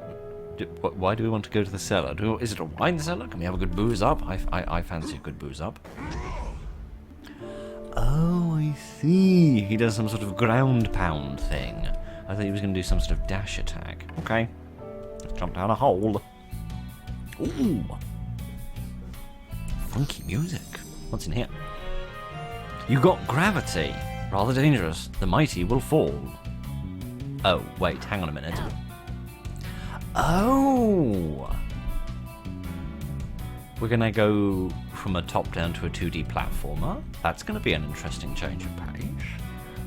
Why do we want to go to the cellar? Is it a wine cellar? Can we have a good booze up? I fancy a good booze up. Oh, I see. He does some sort of ground pound thing. I thought he was going to do some sort of dash attack. Okay. Let's jump down a hole. Ooh. Funky music. What's in here? You got gravity. Rather dangerous. The mighty will fall. Oh, wait. Hang on a minute. Oh! We're going to go from a top-down to a 2D platformer. That's going to be an interesting change of pace.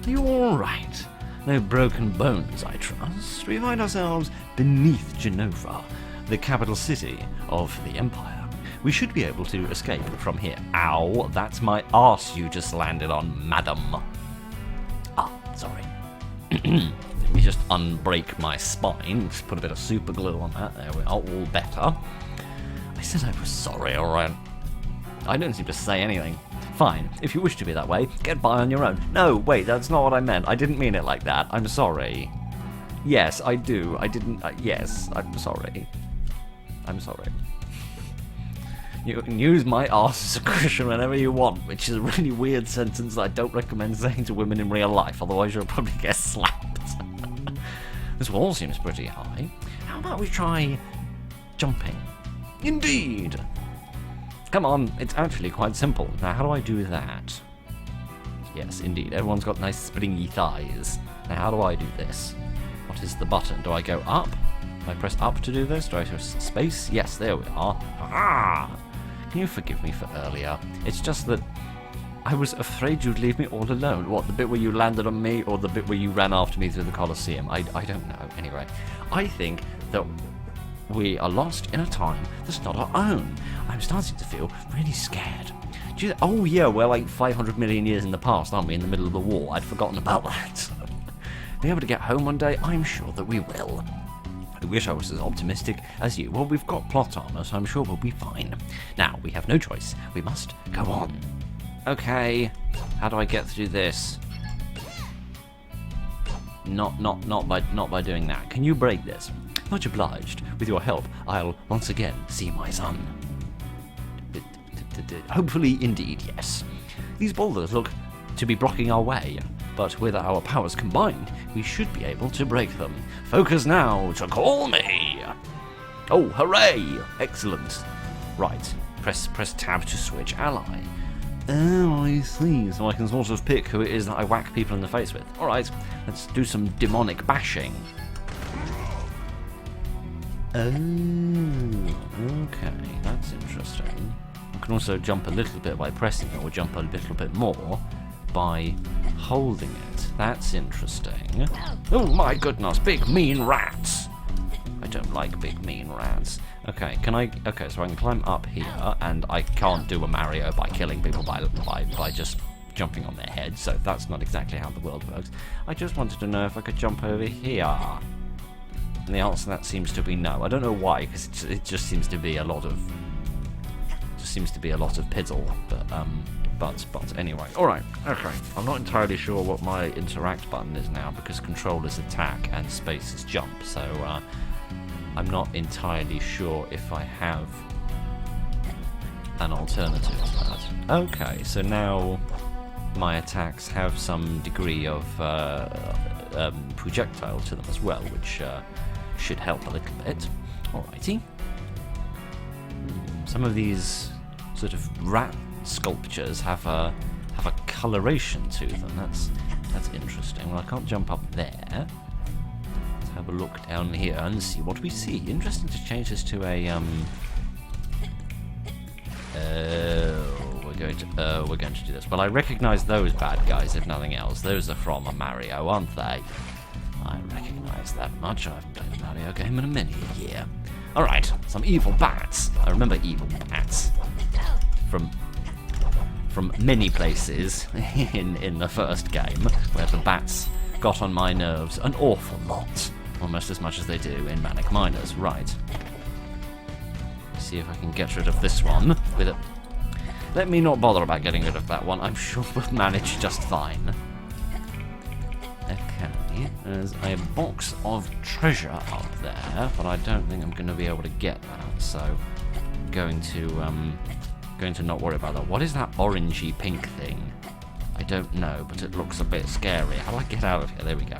Are you alright? No broken bones, I trust. We find ourselves beneath Genova, the capital city of the Empire. We should be able to escape from here. Ow, that's my arse you just landed on, madam. Ah, sorry. Let me just unbreak my spine. Just put a bit of super glue on that. There we are, all better. I said I was sorry, alright. I don't seem to say anything. Fine, if you wish to be that way, get by on your own. No, wait, that's not what I meant. I didn't mean it like that. I'm sorry. Yes, I do. I didn't... yes, I'm sorry. I'm sorry. You can use my arse as a cushion whenever you want, which is a really weird sentence that I don't recommend saying to women in real life, otherwise you'll probably get slapped. This wall seems pretty high. How about we try jumping? Indeed! Come on, it's actually quite simple. Now, how do I do that? Yes, indeed, everyone's got nice springy thighs. Now, how do I do this? What is the button? Do I go up? Do I press up to do this? Do I press space? Yes, there we are. Ah! Can you forgive me for earlier? It's just that I was afraid you'd leave me all alone. What, the bit where you landed on me, or the bit where you ran after me through the Colosseum? I don't know. Anyway, I think that we are lost in a time that's not our own. I'm starting to feel really scared. Oh yeah, we're like 500 million years in the past, aren't we, in the middle of the war? I'd forgotten about that. Be able to get home one day? I'm sure that we will. I wish I was as optimistic as you. Well, we've got plot armor, so I'm sure we'll be fine. Now, we have no choice. We must go on. Okay, how do I get through this? Not by doing that. Can you break this? Much obliged. With your help, I'll once again see my son. Hopefully, indeed, yes. These boulders look to be blocking our way, but with our powers combined, we should be able to break them. Focus now to call me! Oh, hooray! Excellent. Right, press tab to switch ally. Oh, I see. So I can sort of pick who it is that I whack people in the face with. Alright, let's do some demonic bashing. Oh, okay, that's interesting. I can also jump a little bit by pressing it, or jump a little bit more by holding it. That's interesting. Oh my goodness, big mean rats! I don't like big mean rats. Okay, okay, so I can climb up here, and I can't do a Mario by killing people by just jumping on their heads, so that's not exactly how the world works. I just wanted to know if I could jump over here. And the answer to that seems to be no. I don't know why, because it just seems to be a lot of piddle, but anyway. Alright, okay. I'm not entirely sure what my interact button is now, because control is attack and space is jump, so I'm not entirely sure if I have an alternative to that. Okay, so now my attacks have some degree of projectile to them as well, which should help a little bit. Alrighty. Some of these sort of rat sculptures have a coloration to them. That's interesting. Well, I can't jump up there. Let's have a look down here and see what we see. Interesting to change this to a we're going to do this. Well, I recognise those bad guys, if nothing else. Those are from a Mario, aren't they? I recognise that much. I've played a Mario game in a many a year. Alright, some evil bats. I remember evil bats from many places in the first game, where the bats got on my nerves an awful lot. Almost as much as they do in Manic Miners. Right. See if I can get rid of this one with it. Let me not bother about getting rid of that one. I'm sure we'll manage just fine. Okay, there's a box of treasure up there, but I don't think I'm going to be able to get that, so I'm going to not worry about that. What is that orangey pink thing? I don't know, but it looks a bit scary. How do I get out of here? There we go.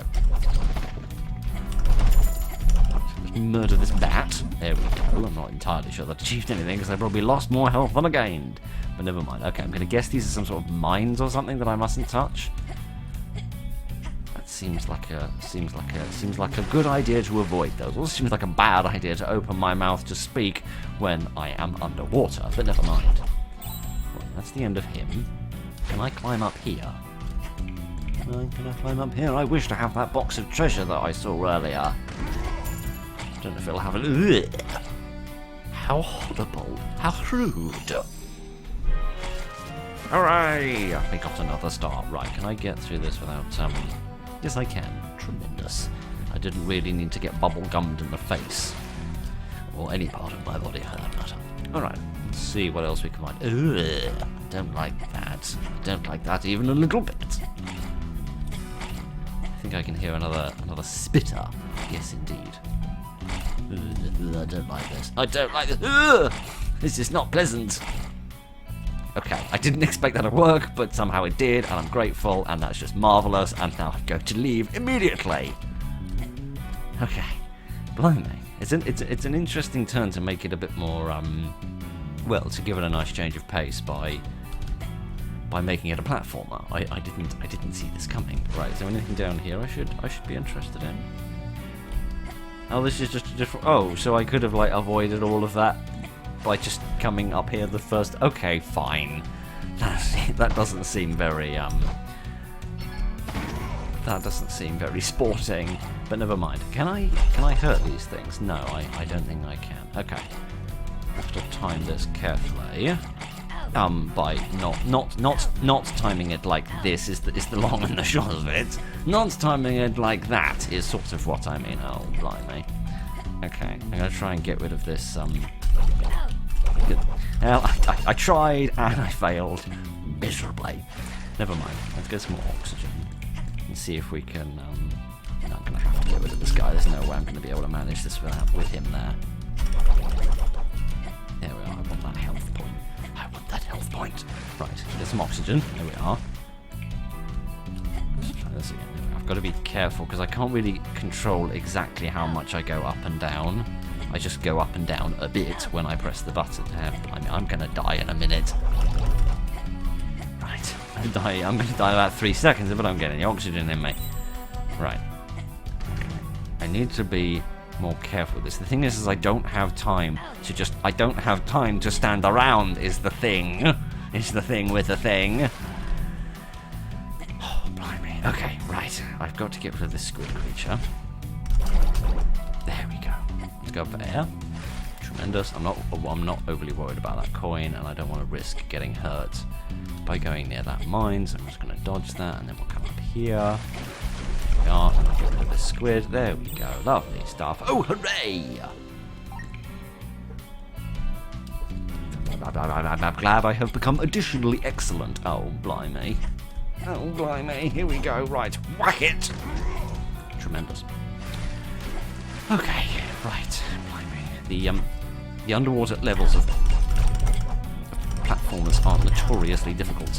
Let's murder this bat. There we go. I'm not entirely sure that achieved anything, because I probably lost more health than I gained. But never mind. Okay, I'm going to guess these are some sort of mines or something that I mustn't touch. That seems like a good idea to avoid those. Also seems like a bad idea to open my mouth to speak when I am underwater. But never mind. Well, that's the end of him. Can I climb up here? Can I climb up here? I wish to have that box of treasure that I saw earlier. I don't know if it'll have a... Ugh. How horrible. How rude. Hooray! I got another star. Right, can I get through this without... Yes, I can. Tremendous. I didn't really need to get bubble-gummed in the face. Or any part of my body, for that matter. Alright, let's see what else we can find. Ugh, I don't like that. I don't like that even a little bit. I think I can hear another spitter. Yes, indeed. Ugh, I don't like this. I don't like this. Ugh, this is not pleasant. Okay, I didn't expect that to work, but somehow it did, and I'm grateful, and that's just marvellous, and now I'm going to leave immediately. Okay, blimey. It's an interesting turn to make it a bit more, well, to give it a nice change of pace by making it a platformer. I didn't see this coming. Right, is there anything down here I should be interested in? Oh, this is just a different... Oh, so I could have, like, avoided all of that by just coming up here the first... Okay, fine. That doesn't seem very, that doesn't seem very sporting, but never mind. Can I hurt these things? No, I don't think I can. Okay. I have to time this carefully. By not timing it like this is the long and the short of it. Not timing it like that is sort of what I mean. Oh, blimey. Okay, I'm gonna try and get rid of this, Well, I tried and I failed miserably. Never mind. Let's get some more oxygen and see if we can. No, I'm gonna have to get rid of this guy. There's no way I'm gonna be able to manage this with him there. There we are. I want that health point. I want that health point. Right. Get some oxygen. There we are. Let's try this again. I've got to be careful because I can't really control exactly how much I go up and down. I just go up and down a bit when I press the button. I'm gonna die in a minute. Right, I'm gonna die about 3 seconds if I don't get any oxygen in me. Right. Okay. I need to be more careful with this. The thing is I don't have time to stand around is the thing. Is the thing with the thing. Oh, blimey. Okay, right. I've got to get rid of this squid creature. There we go. Let's go there. Tremendous. I'm not overly worried about that coin, and I don't want to risk getting hurt by going near that mine, so I'm just going to dodge that, and then we'll come up here. There we are, and I'll get rid of the squid. There we go. Lovely stuff. Oh, hooray! I'm glad I have become additionally excellent. Oh, blimey. Oh, blimey. Here we go. Right. Whack it! Tremendous. Okay, right. Blimey. The underwater levels of platformers are notoriously difficult,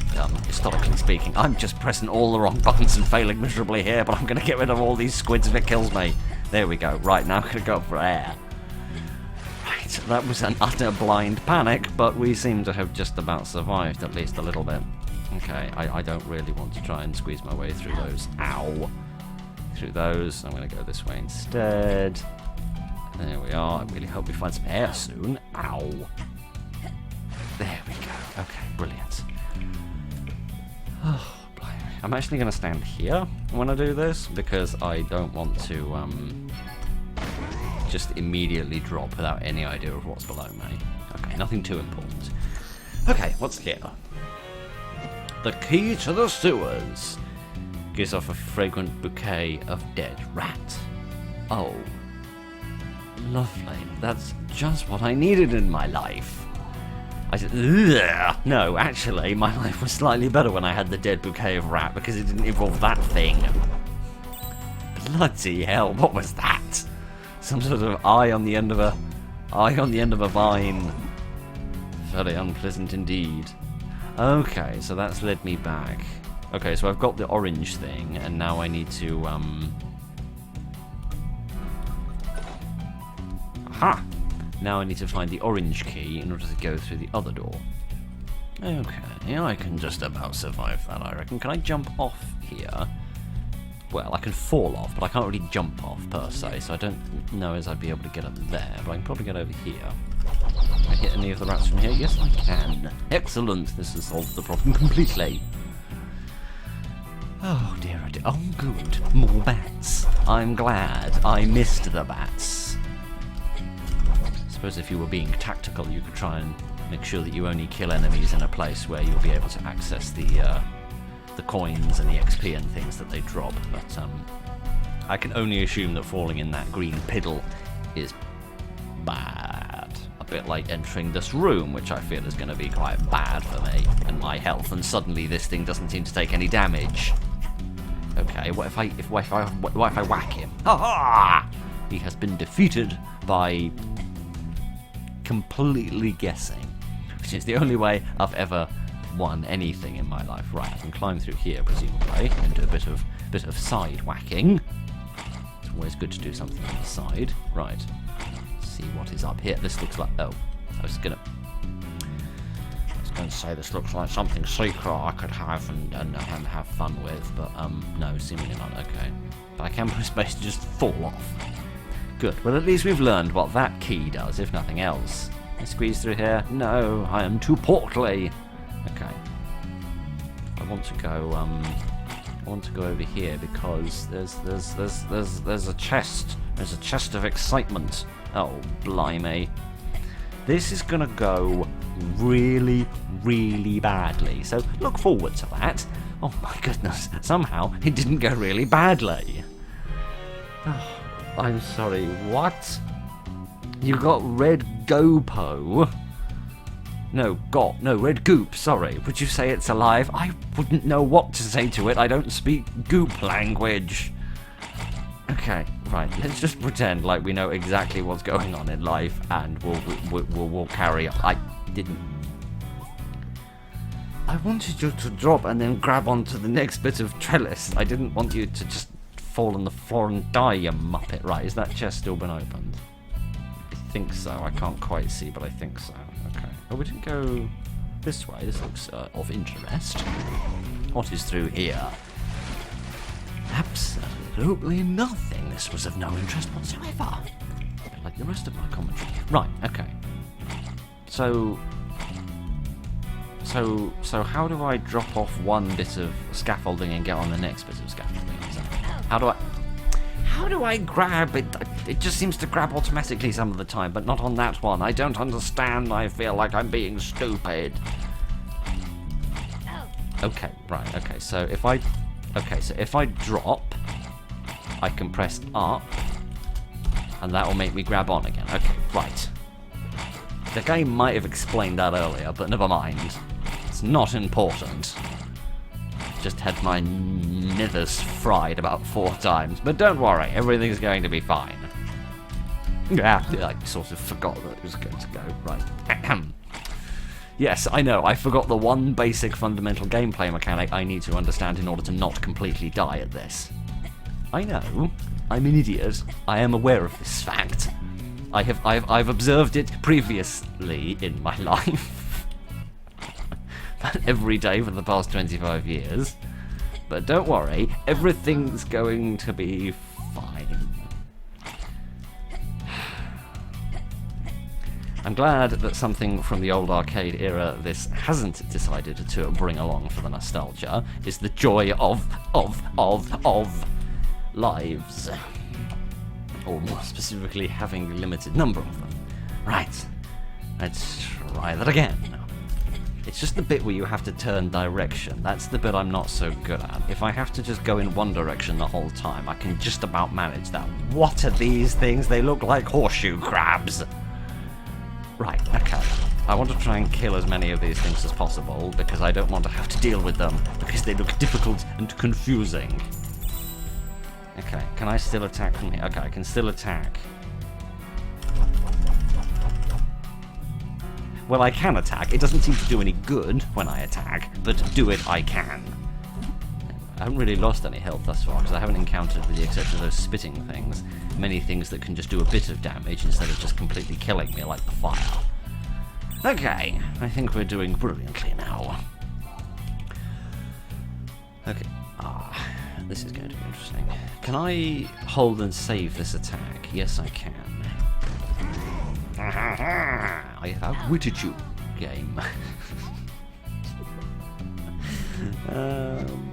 historically speaking. I'm just pressing all the wrong buttons and failing miserably here, but I'm going to get rid of all these squids if it kills me. There we go. Right, now I'm going to go up for air. Right. Right, that was an utter blind panic, but we seem to have just about survived, at least a little bit. Okay, I don't really want to try and squeeze my way through those. Ow! Through those. I'm going to go this way instead. There we are. I really hope we find some air soon. Ow! There we go. Okay, brilliant. Oh, blimey. I'm actually going to stand here when I do this, because I don't want to just immediately drop without any idea of what's below me. Okay, nothing too important. Okay, what's here? The key to the sewers gives off a fragrant bouquet of dead rat. Oh, lovely. That's just what I needed in my life. I said, ugh. No, actually, my life was slightly better when I had the dead bouquet of rat because it didn't involve that thing. Bloody hell, what was that? Some sort of eye on the end of a vine. Very unpleasant indeed. Okay, so that's led me back. Okay, so I've got the orange thing, and now I need to, Aha! Now I need to find the orange key in order to go through the other door. Okay, I can just about survive that, I reckon. Can I jump off here? Well, I can fall off, but I can't really jump off, per se, so I don't know as I'd be able to get up there, but I can probably get over here. Can I hit any of the rats from here? Yes, I can. Excellent! This has solved the problem completely. Oh dear, oh dear. Oh, good. More bats. I'm glad. I missed the bats. I suppose if you were being tactical, you could try and make sure that you only kill enemies in a place where you'll be able to access the coins and the XP and things that they drop, but I can only assume that falling in that green piddle is bad. A bit like entering this room, which I feel is going to be quite bad for me and my health, and suddenly this thing doesn't seem to take any damage. Okay, what if I whack him? Ha ha! He has been defeated by completely guessing, which is the only way I've ever won anything in my life. Right, I can climb through here, presumably, and do a bit of side whacking. It's always good to do something on the side. Right, let's see what is up here. This looks like, oh, I was going to say this looks like something secret I could have and have fun with, but no, seemingly not. Okay, but I can press space to just fall off. Good. Well, at least we've learned what that key does, if nothing else. Can I squeeze through here? No, I am too portly. Okay. I want to go over here because there's a chest. There's a chest of excitement. Oh, blimey. This is gonna go really, really badly. So look forward to that. Oh my goodness. Somehow it didn't go really badly. Oh, I'm sorry, what? You got red gopo? No, red goop, sorry. Would you say it's alive? I wouldn't know what to say to it. I don't speak goop language. Okay, right, let's just pretend like we know exactly what's going on in life, and we'll carry on. I wanted you to drop and then grab onto the next bit of trellis. I didn't want you to just fall on the floor and die, you muppet. Right, is that chest still been opened? I think so. I can't quite see, but I think so. Okay. Oh, we didn't go this way. This looks of interest. What is through here? Absolutely nothing. This was of no interest whatsoever. A bit like the rest of my commentary. Right, okay. So how do I drop off one bit of scaffolding and get on the next bit of scaffolding? How do I grab it? It just seems to grab automatically some of the time, but not on that one. I don't understand. I feel like I'm being stupid. Okay, right, okay, so if I drop, I can press up, and that will make me grab on again. Okay, right. The game might have explained that earlier, but never mind. It's not important. Just had my nithers fried about 4 times, but don't worry, everything's going to be fine. Yeah, I sort of forgot that it was going to go. Right. Yes, I know, I forgot the one basic fundamental gameplay mechanic I need to understand in order to not completely die at this. I know, I'm an idiot, I am aware of this fact, I've observed it previously in my life. Every day for the past 25 years. But don't worry, everything's going to be fine. I'm glad that something from the old arcade era this hasn't decided to bring along for the nostalgia is the joy of lives. Or more specifically, having a limited number of them. Right, let's try that again. It's just the bit where you have to turn direction. That's the bit I'm not so good at. If I have to just go in one direction the whole time, I can just about manage that. What are these things? They look like horseshoe crabs. Right, okay. I want to try and kill as many of these things as possible, because I don't want to have to deal with them, because they look difficult and confusing. Okay, can I still attack from here? Okay, I can still attack. Well, I can attack. It doesn't seem to do any good when I attack, but do it I can. I haven't really lost any health thus far, because I haven't encountered, with the exception of those spitting things, many things that can just do a bit of damage instead of just completely killing me like the fire. Okay, I think we're doing brilliantly now. Okay, this is going to be interesting. Can I hold and save this attack? Yes, I can. I have outwitted you, game.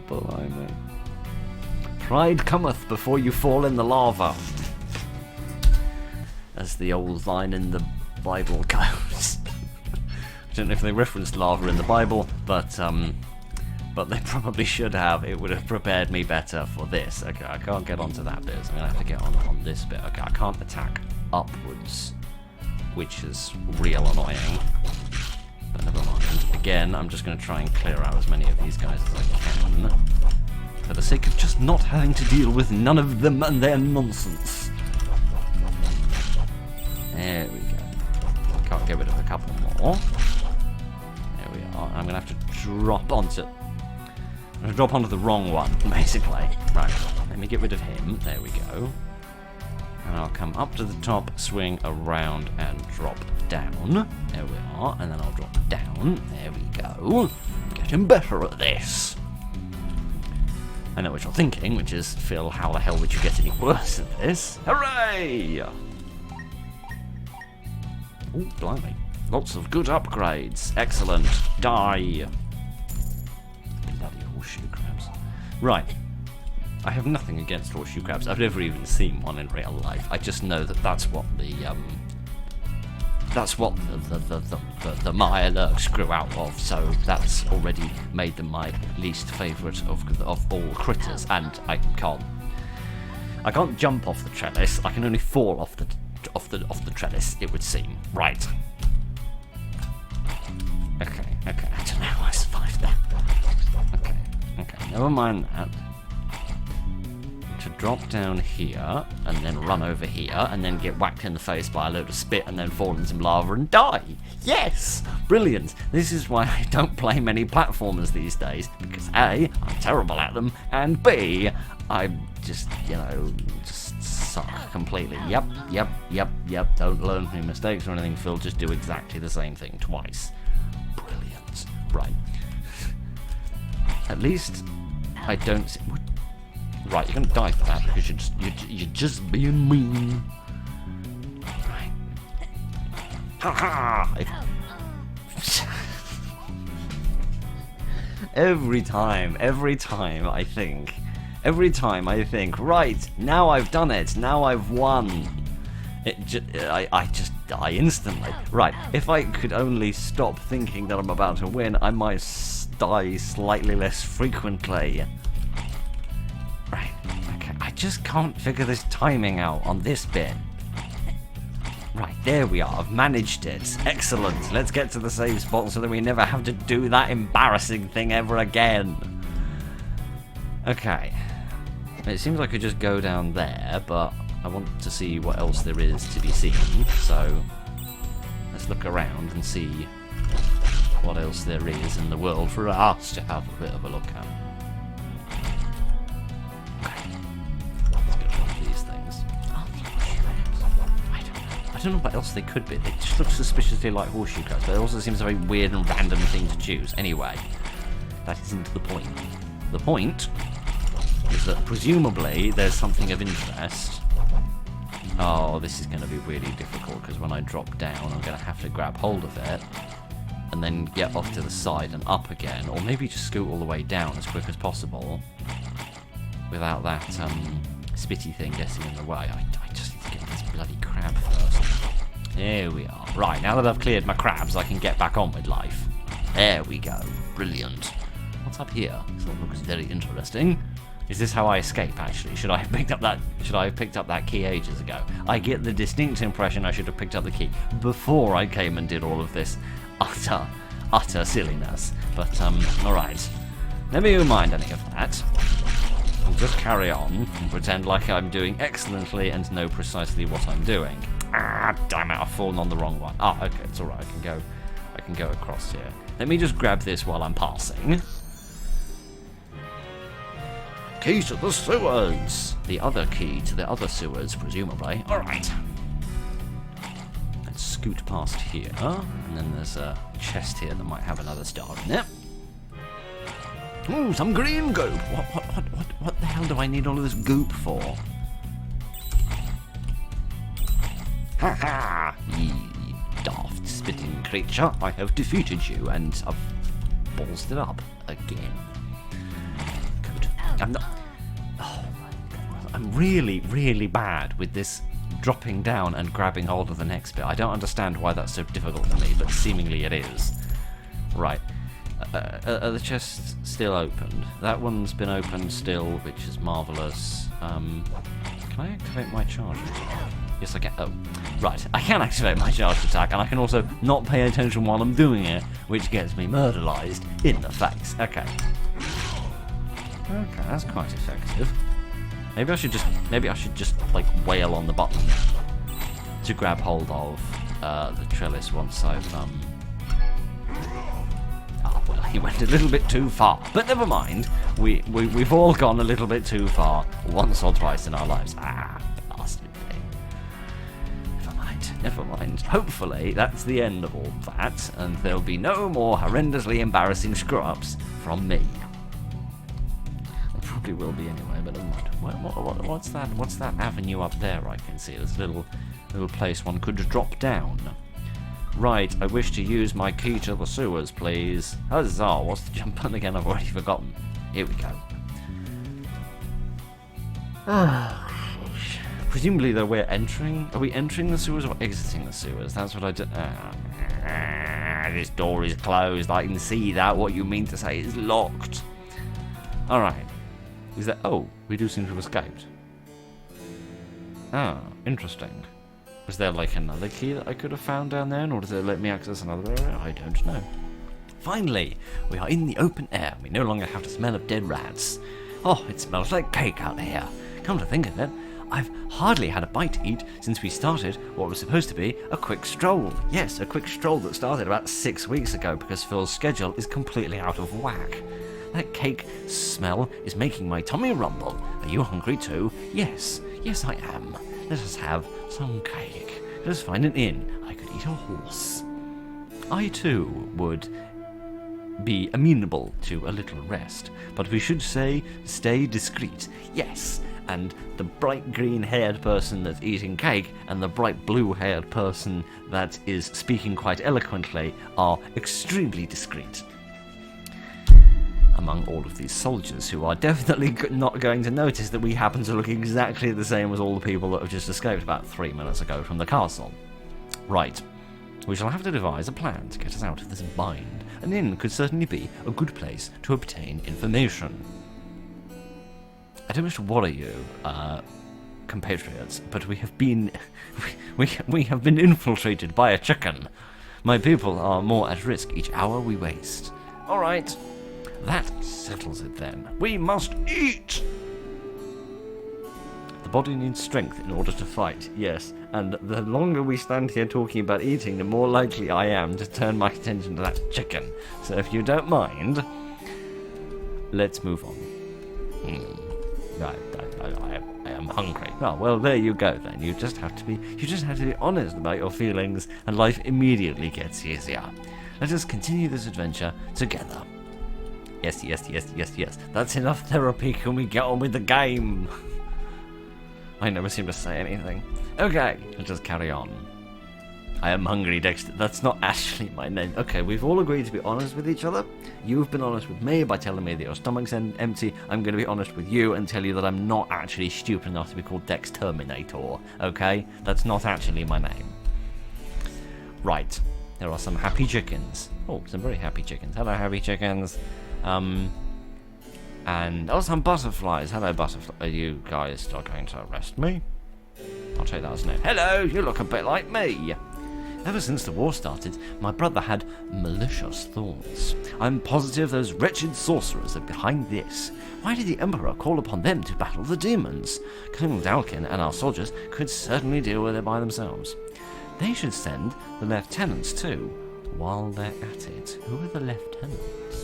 Blimey. Pride cometh before you fall in the lava. As the old line in the Bible goes. I don't know if they referenced lava in the Bible, but they probably should have. It would have prepared me better for this. Okay, I can't get onto that bit, so I'm going to have to get on this bit. Okay, I can't attack upwards, which is real annoying. But never mind. Again, I'm just going to try and clear out as many of these guys as I can. For the sake of just not having to deal with none of them and their nonsense. There we go. Can't get rid of a couple more. There we are. I'm going to have to drop onto... I'm going to drop onto the wrong one, basically. Right, let me get rid of him. There we go. And I'll come up to the top, swing around, and drop down. There we are. And then I'll drop down. There we go. Getting better at this. I know what you're thinking, which is, Phil, how the hell would you get any worse at this? Hooray! Oh, blimey. Lots of good upgrades. Excellent. Die. Bloody horseshoe crabs. Right. I have nothing against horseshoe crabs. I've never even seen one in real life. I just know that that's what the Maya lurks grew out of, so that's already made them my least favourite of all critters. And I can't jump off the trellis. I can only fall off the trellis, it would seem. Right. Okay. I don't know how I survived that. Okay. Never mind that. To drop down here, and then run over here, and then get whacked in the face by a load of spit, and then fall in some lava and die. Yes! Brilliant! This is why I don't play many platformers these days, because A, I'm terrible at them, and B, I just, just suck completely. Yep. Don't learn from your mistakes or anything, Phil. Just do exactly the same thing twice. Brilliant. Right. At least I don't... Right, you're gonna die for that because you're just being mean. Right. Ha! Every time I think, right, now I've done it, now I've won. I just die instantly. Right, if I could only stop thinking that I'm about to win, I might die slightly less frequently. Right, okay, I just can't figure this timing out on this bit. Right, there we are, I've managed it. Excellent, let's get to the save spot so that we never have to do that embarrassing thing ever again. Okay, it seems like I could just go down there, but I want to see what else there is to be seen, so let's look around and see what else there is in the world for us to have a bit of a look at. don't know what else they could be. They just look suspiciously like horseshoe coats, but it also seems a very weird and random thing to choose. Anyway, that isn't the point. The point is that presumably there's something of interest. Oh, this is going to be really difficult, because when I drop down, I'm going to have to grab hold of it and then get off to the side and up again, or maybe just scoot all the way down as quick as possible without that spitty thing getting in the way. I just need to get this bloody crab first. There we are. Right, now that I've cleared my crabs, I can get back on with life. There we go. Brilliant. What's up here? This all looks very interesting. Is this how I escape, actually? Should I have picked up that key ages ago? I get the distinct impression I should have picked up the key before I came and did all of this utter silliness. But, alright. Never you mind any of that. I'll just carry on and pretend like I'm doing excellently and know precisely what I'm doing. Ah, damn it, I've fallen on the wrong one. Ah, okay, it's alright, I can go across here. Let me just grab this while I'm passing. Key to the sewers! The other key to the other sewers, presumably. Alright. Let's scoot past here. And then there's a chest here that might have another star in it. Ooh, some green goop! What the hell do I need all of this goop for? Ha ha! Ye daft spitting creature, I have defeated you, and I've ballsed it up again. I'm not. Oh my god. I'm really, really bad with this dropping down and grabbing hold of the next bit. I don't understand why that's so difficult for me, but seemingly it is. Right. Are the chests still opened? That one's been opened still, which is marvellous. Can I activate my charge attack? Yes, I can. Oh, right. I can activate my charge attack, and I can also not pay attention while I'm doing it, which gets me murderized in the face. Okay. Okay, that's quite effective. Maybe I should just like wail on the button to grab hold of the trellis once I've Oh well, he went a little bit too far, but never mind. We've all gone a little bit too far once or twice in our lives. Ah, bastard thing. Never mind. Hopefully that's the end of all that, and there'll be no more horrendously embarrassing screw-ups from me. Probably will be anyway, but never mind. What's that? What's that avenue up there? I can see there's a little place one could drop down. Right, I wish to use my key to the sewers, please. Huzzah! What's the jump button again? I've already forgotten. Here we go. Presumably, though, we're entering. Are we entering the sewers or exiting the sewers? That's what I did. This door is closed. I can see that. What you mean to say is locked. All right. Is that... Oh, we do seem to have escaped. Ah, interesting. Was there like another key that I could have found down there, or does it let me access another area? I don't know. Finally, we are in the open air. We no longer have the smell of dead rats. Oh, it smells like cake out here. Come to think of it, I've hardly had a bite to eat since we started what was supposed to be a quick stroll. Yes, a quick stroll that started about 6 weeks ago because Phil's schedule is completely out of whack. That cake smell is making my tummy rumble. Are you hungry too? Yes, I am. Let us have some cake. Let us find an inn. I could eat a horse. I too would be amenable to a little rest, but we should say stay discreet. Yes, and the bright green-haired person that's eating cake and the bright blue-haired person that is speaking quite eloquently are extremely discreet among all of these soldiers, who are definitely not going to notice that we happen to look exactly the same as all the people that have just escaped about 3 minutes ago from the castle. Right. We shall have to devise a plan to get us out of this bind. An inn could certainly be a good place to obtain information. I don't wish to worry you, compatriots, but we have been we have been infiltrated by a chicken. My people are more at risk each hour we waste. All right. That settles it then. We must eat! The body needs strength in order to fight, yes, and the longer we stand here talking about eating, the more likely I am to turn my attention to that chicken. So if you don't mind, let's move on. I am hungry. Oh, well, there you go then. You just have to be honest about your feelings, and life immediately gets easier. Let us continue this adventure together. Yes. That's enough therapy. Can we get on with the game? I never seem to say anything. Okay, let's just carry on. I am hungry, Dexter. That's not actually my name. Okay, we've all agreed to be honest with each other. You've been honest with me by telling me that your stomach's empty. I'm going to be honest with you and tell you that I'm not actually stupid enough to be called Dex Terminator. Okay? That's not actually my name. Right. There are some happy chickens. Oh, some very happy chickens. Hello, happy chickens. And some butterflies. Hello, butterflies. Are you guys still going to arrest me? I'll take that as a name. Hello, you look a bit like me. Ever since the war started, my brother had malicious thoughts. I'm positive those wretched sorcerers are behind this. Why did the Emperor call upon them to battle the demons? Colonel Dalkin and our soldiers could certainly deal with it by themselves. They should send the lieutenants too, while they're at it. Who are the lieutenants?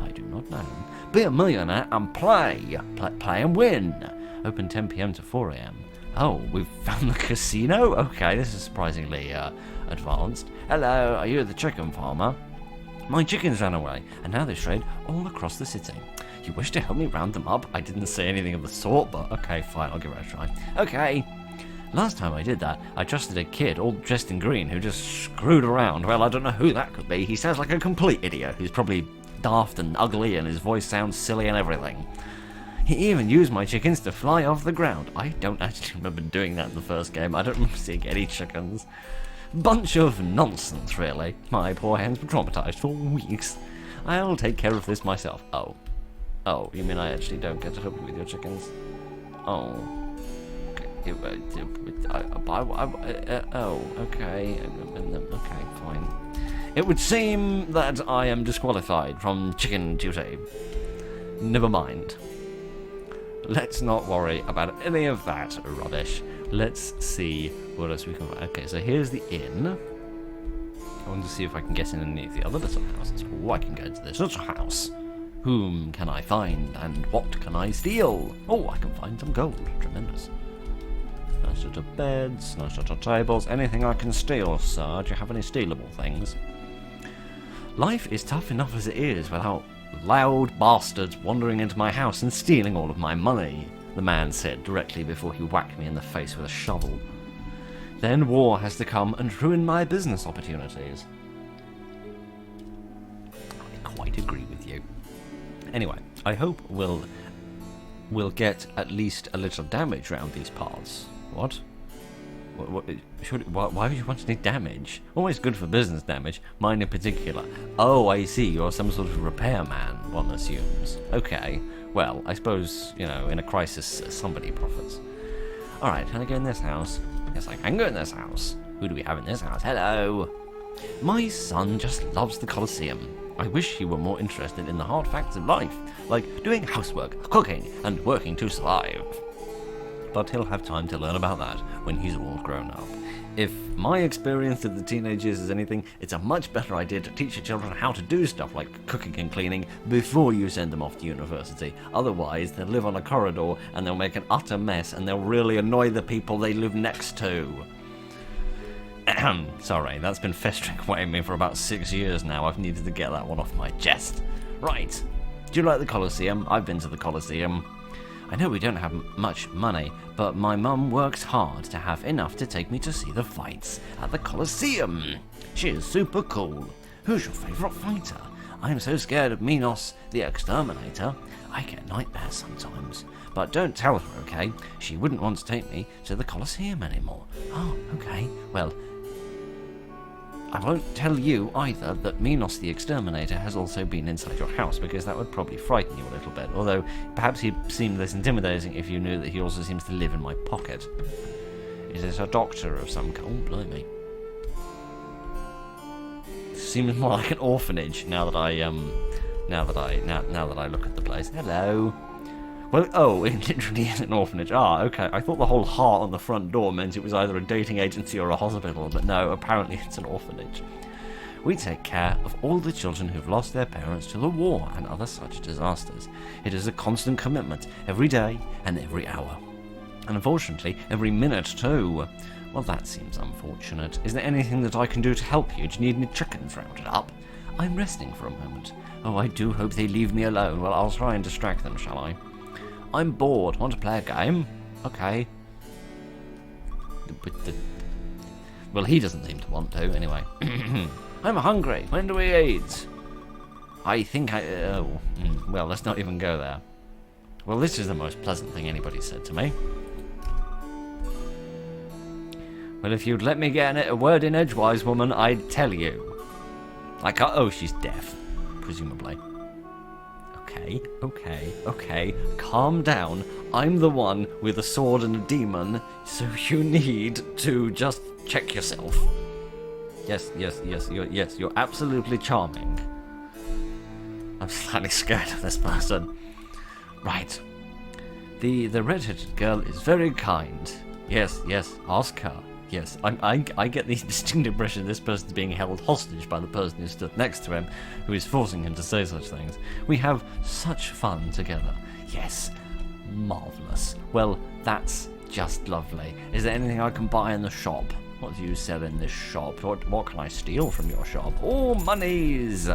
I do not know. Be a millionaire and play and win. Open 10 p.m. to 4 a.m. Oh, we've found the casino? Okay, this is surprisingly advanced. Hello, are you the chicken farmer? My chickens ran away, and now they strayed all across the city. You wish to help me round them up? I didn't say anything of the sort, but okay, fine, I'll give it a try. Okay. Last time I did that, I trusted a kid all dressed in green who just screwed around. Well, I don't know who that could be. He sounds like a complete idiot who's probably daft and ugly, and his voice sounds silly and everything. He even used my chickens to fly off the ground. I don't actually remember doing that in the first game. I don't remember seeing any chickens. Bunch of nonsense, really. My poor hens were traumatized for weeks. I'll take care of this myself. Oh, you mean I actually don't get to help you with your chickens? Oh. Okay, okay, fine. It would seem that I am disqualified from chicken duty. Never mind. Let's not worry about any of that rubbish. Let's see what else we can find. Okay, so here's the inn. I want to see if I can get in any of the other little houses. Oh, I can go to this little house. Whom can I find and what can I steal? Oh, I can find some gold. Tremendous. Nice little beds, nice little tables. Anything I can steal, sir? Do you have any stealable things? Life is tough enough as it is without loud bastards wandering into my house and stealing all of my money, the man said directly before he whacked me in the face with a shovel. Then war has to come and ruin my business opportunities. I quite agree with you. Anyway, I hope we'll get at least a little damage around these parts. What? Why would you want any damage? Always good for business damage, mine in particular. Oh, I see, you're some sort of repairman, one assumes. Okay, well, I suppose, you know, in a crisis, somebody profits. Alright, can I go in this house? Yes, I can go in this house. Who do we have in this house? Hello! My son just loves the Colosseum. I wish he were more interested in the hard facts of life, like doing housework, cooking, and working to survive. But he'll have time to learn about that when he's all grown up. If my experience of the teenage years is anything, it's a much better idea to teach your children how to do stuff like cooking and cleaning before you send them off to university. Otherwise, they'll live on a corridor and they'll make an utter mess and they'll really annoy the people they live next to. Sorry, that's been festering away in me for about 6 years now. I've needed to get that one off my chest. Right. Do you like the Colosseum? I've been to the Colosseum. I know we don't have much money, but my mum works hard to have enough to take me to see the fights at the Colosseum. She is super cool. Who's your favourite fighter? I'm so scared of Minos, the exterminator. I get nightmares sometimes. But don't tell her, okay? She wouldn't want to take me to the Colosseum anymore. Oh, okay. Well, I won't tell you either that Minos the Exterminator has also been inside your house, because that would probably frighten you a little bit, although perhaps he'd seem less intimidating if you knew that he also seems to live in my pocket. Is it a doctor of some kind? Oh, blimey. Seems more like an orphanage now that I look at the place. Hello. Well, oh, it literally is an orphanage. Ah, okay. I thought the whole heart on the front door meant it was either a dating agency or a hospital, but no, apparently it's an orphanage. We take care of all the children who've lost their parents to the war and other such disasters. It is a constant commitment, every day and every hour. And unfortunately, every minute too. Well, that seems unfortunate. Is there anything that I can do to help you? Do you need any chickens rounded up? I'm resting for a moment. Oh, I do hope they leave me alone. Well, I'll try and distract them, shall I? I'm bored. Want to play a game? Okay. Well, he doesn't seem to want to, anyway. I'm hungry. When do we eat? I think well, let's not even go there. Well, this is the most pleasant thing anybody said to me. Well, if you'd let me get a word in edgewise, woman, I'd tell you. I can't. Oh, she's deaf, presumably. Okay. Calm down. I'm the one with a sword and a demon, so you need to just check yourself. Yes. You're absolutely charming. I'm slightly scared of this person. Right. The red-headed girl is very kind. Yes. Ask her. Yes, I get the distinct impression this person's being held hostage by the person who stood next to him, who is forcing him to say such things. We have such fun together. Yes, marvellous. Well, that's just lovely. Is there anything I can buy in the shop? What do you sell in this shop? What can I steal from your shop? Oh, monies!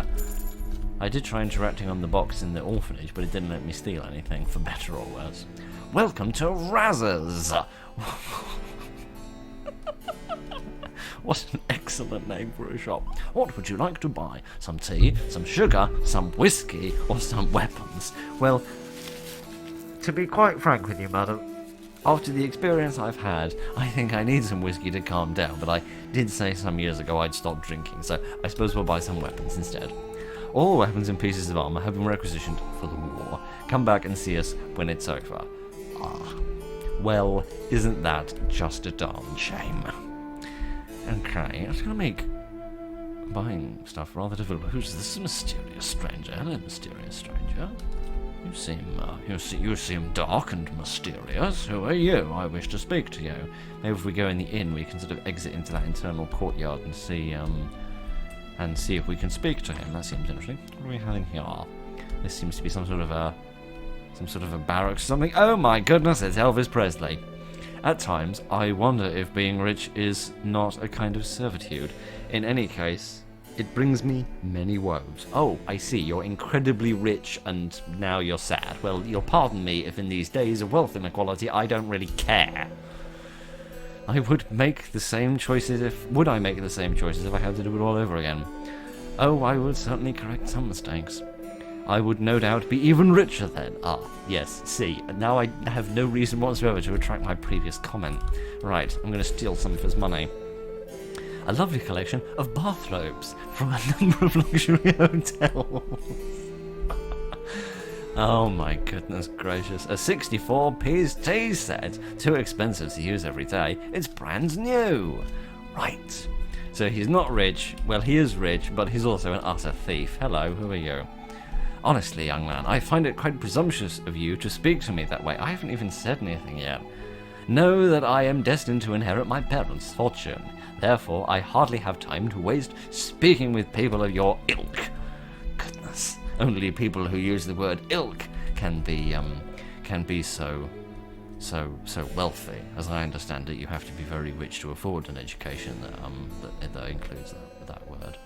I did try interacting on the box in the orphanage, but it didn't let me steal anything, for better or worse. Welcome to Razzers! What an excellent name for a shop. What would you like to buy? Some tea, some sugar, some whiskey, or some weapons? Well, to be quite frank with you, madam, after the experience I've had, I think I need some whiskey to calm down, but I did say some years ago I'd stop drinking, so I suppose we'll buy some weapons instead. All weapons and pieces of armour have been requisitioned for the war. Come back and see us when it's over. Ah, well, isn't that just a darn shame? Okay, it's going to make buying stuff rather difficult. Who's this mysterious stranger? Hello, mysterious stranger. You seem dark and mysterious. Who are you? I wish to speak to you. Maybe if we go in the inn, we can sort of exit into that internal courtyard and see if we can speak to him. That seems interesting. What are we having here? This seems to be some sort of a barracks or something. Oh my goodness, it's Elvis Presley. At times, I wonder if being rich is not a kind of servitude. In any case, it brings me many woes. Oh, I see, you're incredibly rich and now you're sad. Well, you'll pardon me if in these days of wealth inequality I don't really care. I would make the same choices if I had to do it all over again? Oh, I would certainly correct some mistakes. I would no doubt be even richer then. Ah, yes, see, now I have no reason whatsoever to retract my previous comment. Right, I'm going to steal some of his money. A lovely collection of bathrobes from a number of luxury hotels. Oh my goodness gracious. A 64-piece tea set. Too expensive to use every day. It's brand new. Right. So he's not rich. Well, he is rich, but he's also an utter thief. Hello, who are you? Honestly, young man, I find it quite presumptuous of you to speak to me that way. I haven't even said anything yet. Know that I am destined to inherit my parents' fortune. Therefore, I hardly have time to waste speaking with people of your ilk. Goodness, only people who use the word ilk can be so wealthy. As I understand it, you have to be very rich to afford an education that includes that word.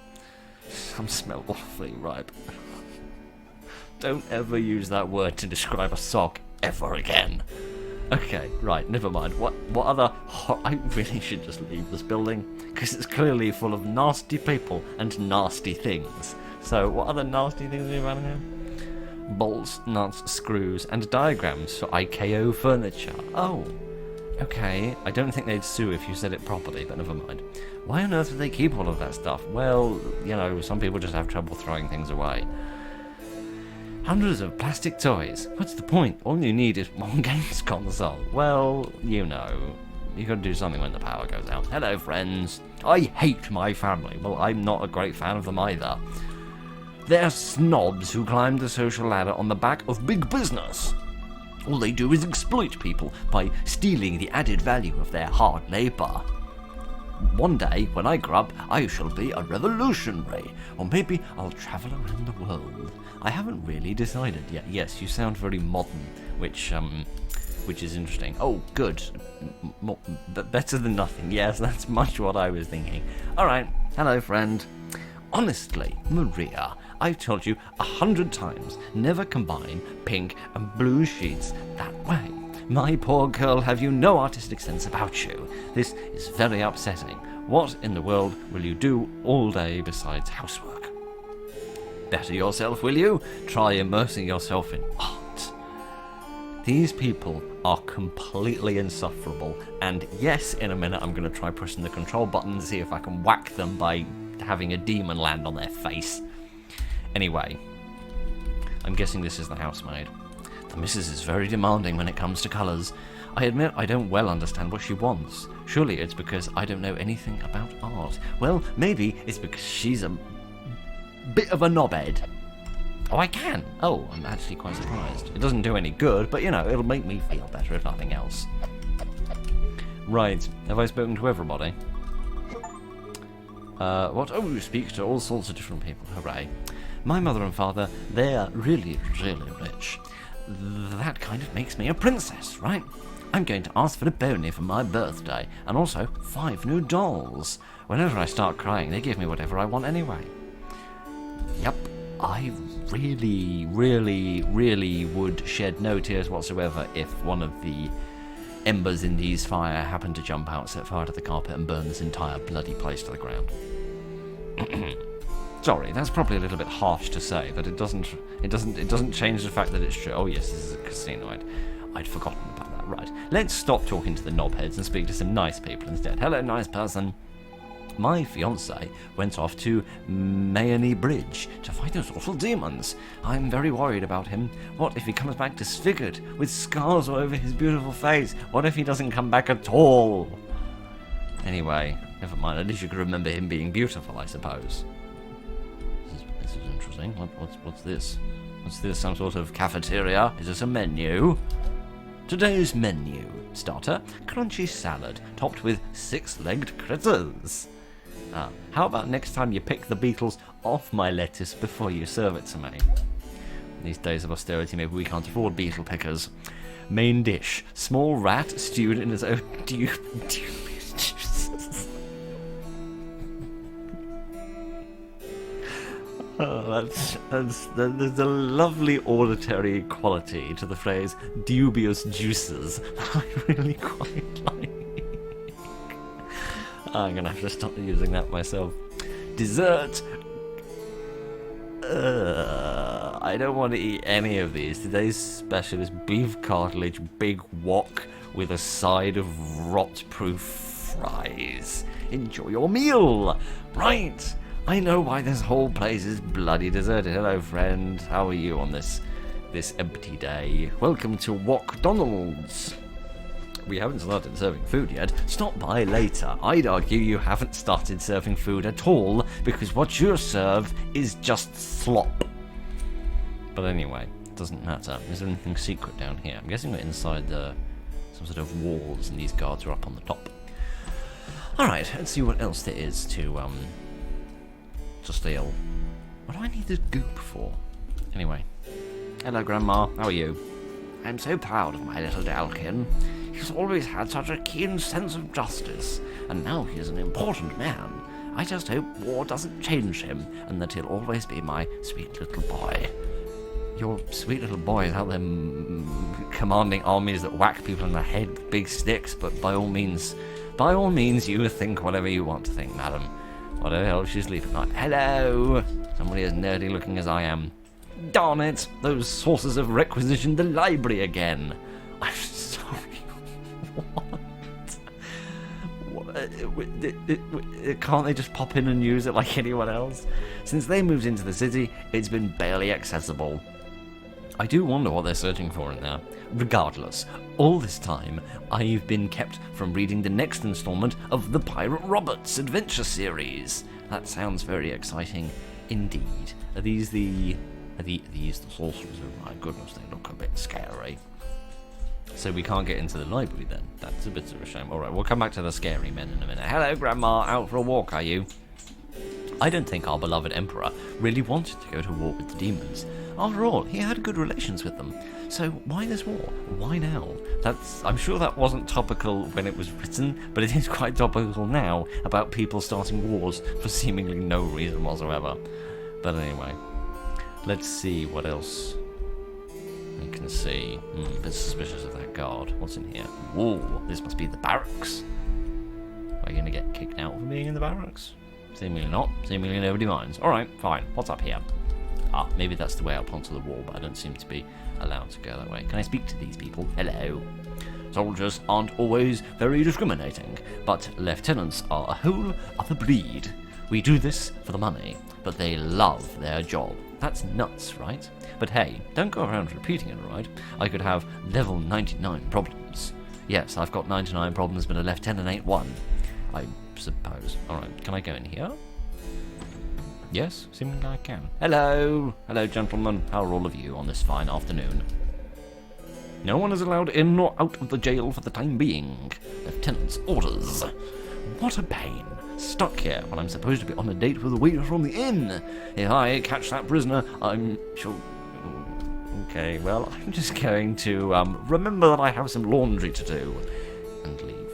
Some smell awfully ripe. Don't ever use that word to describe a sock ever again. Okay, right, never mind. What other... I really should just leave this building, because it's clearly full of nasty people and nasty things. So, what other nasty things are we running here? Bolts, nuts, screws, and diagrams for IKO furniture. Oh, okay. I don't think they'd sue if you said it properly, but never mind. Why on earth would they keep all of that stuff? Well, you know, some people just have trouble throwing things away. Hundreds of plastic toys. What's the point? All you need is one games console. Well, you know, you gotta do something when the power goes out. Hello, friends. I hate my family. Well, I'm not a great fan of them either. They're snobs who climb the social ladder on the back of big business. All they do is exploit people by stealing the added value of their hard labor. one day, when I grow up, I shall be a revolutionary. Or maybe I'll travel around the world. I haven't really decided yet. Yes, you sound very modern, which is interesting. Oh, good. Better than nothing. Yes, that's much what I was thinking. Alright, hello friend. Honestly, Maria, I've told you 100 times, never combine pink and blue sheets that way. My poor girl, have you no artistic sense about you? This is very upsetting. What in the world will you do all day besides housework? Better yourself, will you? Try immersing yourself in art. These people are completely insufferable, and yes, in a minute I'm going to try pushing the control button and see if I can whack them by having a demon land on their face. Anyway, I'm guessing this is the housemaid. The missus is very demanding when it comes to colours. I admit I don't well understand what she wants. Surely it's because I don't know anything about art. Well, maybe it's because she's a bit of a knobhead. Oh, I can. Oh, I'm actually quite surprised. It doesn't do any good, but you know, it'll make me feel better if nothing else. Right, have I spoken to everybody? What? Oh, you speak to all sorts of different people. Hooray. My mother and father, they're really, really rich. That kind of makes me a princess, right? I'm going to ask for a pony for my birthday, and also 5 new dolls. Whenever I start crying, they give me whatever I want anyway. Yep, I really, really, really would shed no tears whatsoever if one of the embers in these fire happened to jump out, set fire to the carpet, and burn this entire bloody place to the ground. Sorry, that's probably a little bit harsh to say, but it doesn't change the fact that it's true. Oh yes, this is a casino. I'd forgotten about that. Right, let's stop talking to the knobheads and speak to some nice people instead. Hello, nice person. My fiancé went off to Mayonnaise Bridge to fight those awful demons. I'm very worried about him. What if he comes back disfigured, with scars all over his beautiful face? What if he doesn't come back at all? Anyway, never mind. At least you can remember him being beautiful, I suppose. This is interesting. What's this? What's this? Some sort of cafeteria? Is this a menu? Today's menu. Starter, crunchy salad, topped with 6-legged critters. How about next time you pick the beetles off my lettuce before you serve it to me? In these days of austerity, maybe we can't afford beetle pickers. Main dish, small rat stewed in its own dubious juices. Oh, there's a lovely auditory quality to the phrase dubious juices that I really quite like. I'm gonna have to stop using that myself. Dessert. I don't want to eat any of these. Today's special is beef cartilage big wok with a side of rot-proof fries. Enjoy your meal. Right. I know why this whole place is bloody deserted. Hello, friend. How are you on this empty day? Welcome to Wokdonald's. We haven't started serving food yet. Stop by later. I'd argue you haven't started serving food at all, because what you serve is just slop. But anyway, it doesn't matter. Is there anything secret down here? I'm guessing we're inside some sort of walls, and these guards are up on the top. Alright, let's see what else there is to steal. What do I need the goop for? Anyway. Hello, Grandma. How are you? I'm so proud of my little Dalkin. He's always had such a keen sense of justice, and now he's an important man. I just hope war doesn't change him, and that he'll always be my sweet little boy. Your sweet little boy is out there commanding armies that whack people in the head with big sticks, but by all means, you think whatever you want to think, madam. Whatever helps you sleep at night. Hello! Somebody as nerdy looking as I am. Darn it! Those sources have requisitioned the library again. I'm sorry. What? Can't they just pop in and use it like anyone else? Since they moved into the city, it's been barely accessible. I do wonder what they're searching for in there. Regardless, all this time, I've been kept from reading the next installment of the Pirate Roberts adventure series. That sounds very exciting indeed. Are these the sorcerers? Oh my goodness, they look a bit scary. So we can't get into the library then. That's a bit of a shame. Alright, we'll come back to the scary men in a minute. Hello, Grandma. Out for a walk, are you? I don't think our beloved Emperor really wanted to go to war with the demons. After all, he had good relations with them. So why this war? Why now? I'm sure that wasn't topical when it was written, but it is quite topical now about people starting wars for seemingly no reason whatsoever. But anyway, let's see what else we can see. A bit suspicious of that guard. What's in here? Whoa, this must be the barracks. Are you going to get kicked out for being in the barracks? Seemingly not. Seemingly nobody minds. Alright, fine. What's up here? Ah, maybe that's the way up onto the wall, but I don't seem to be allowed to go that way. Can I speak to these people? Hello. Soldiers aren't always very discriminating, but lieutenants are a whole other breed. We do this for the money, but they love their job. That's nuts, right? But hey, don't go around repeating it, right? I could have level 99 problems. Yes, I've got 99 problems, but a lieutenant ain't one. I suppose. Alright, can I go in here? Yes, seemingly I can. Hello! Hello, gentlemen. How are all of you on this fine afternoon? No one is allowed in or out of the jail for the time being. Lieutenant's orders. What a pain. Stuck here when I'm supposed to be on a date with a waiter from the inn. If I catch that prisoner, I'm sure... Okay, well, I'm just going to remember that I have some laundry to do and leave.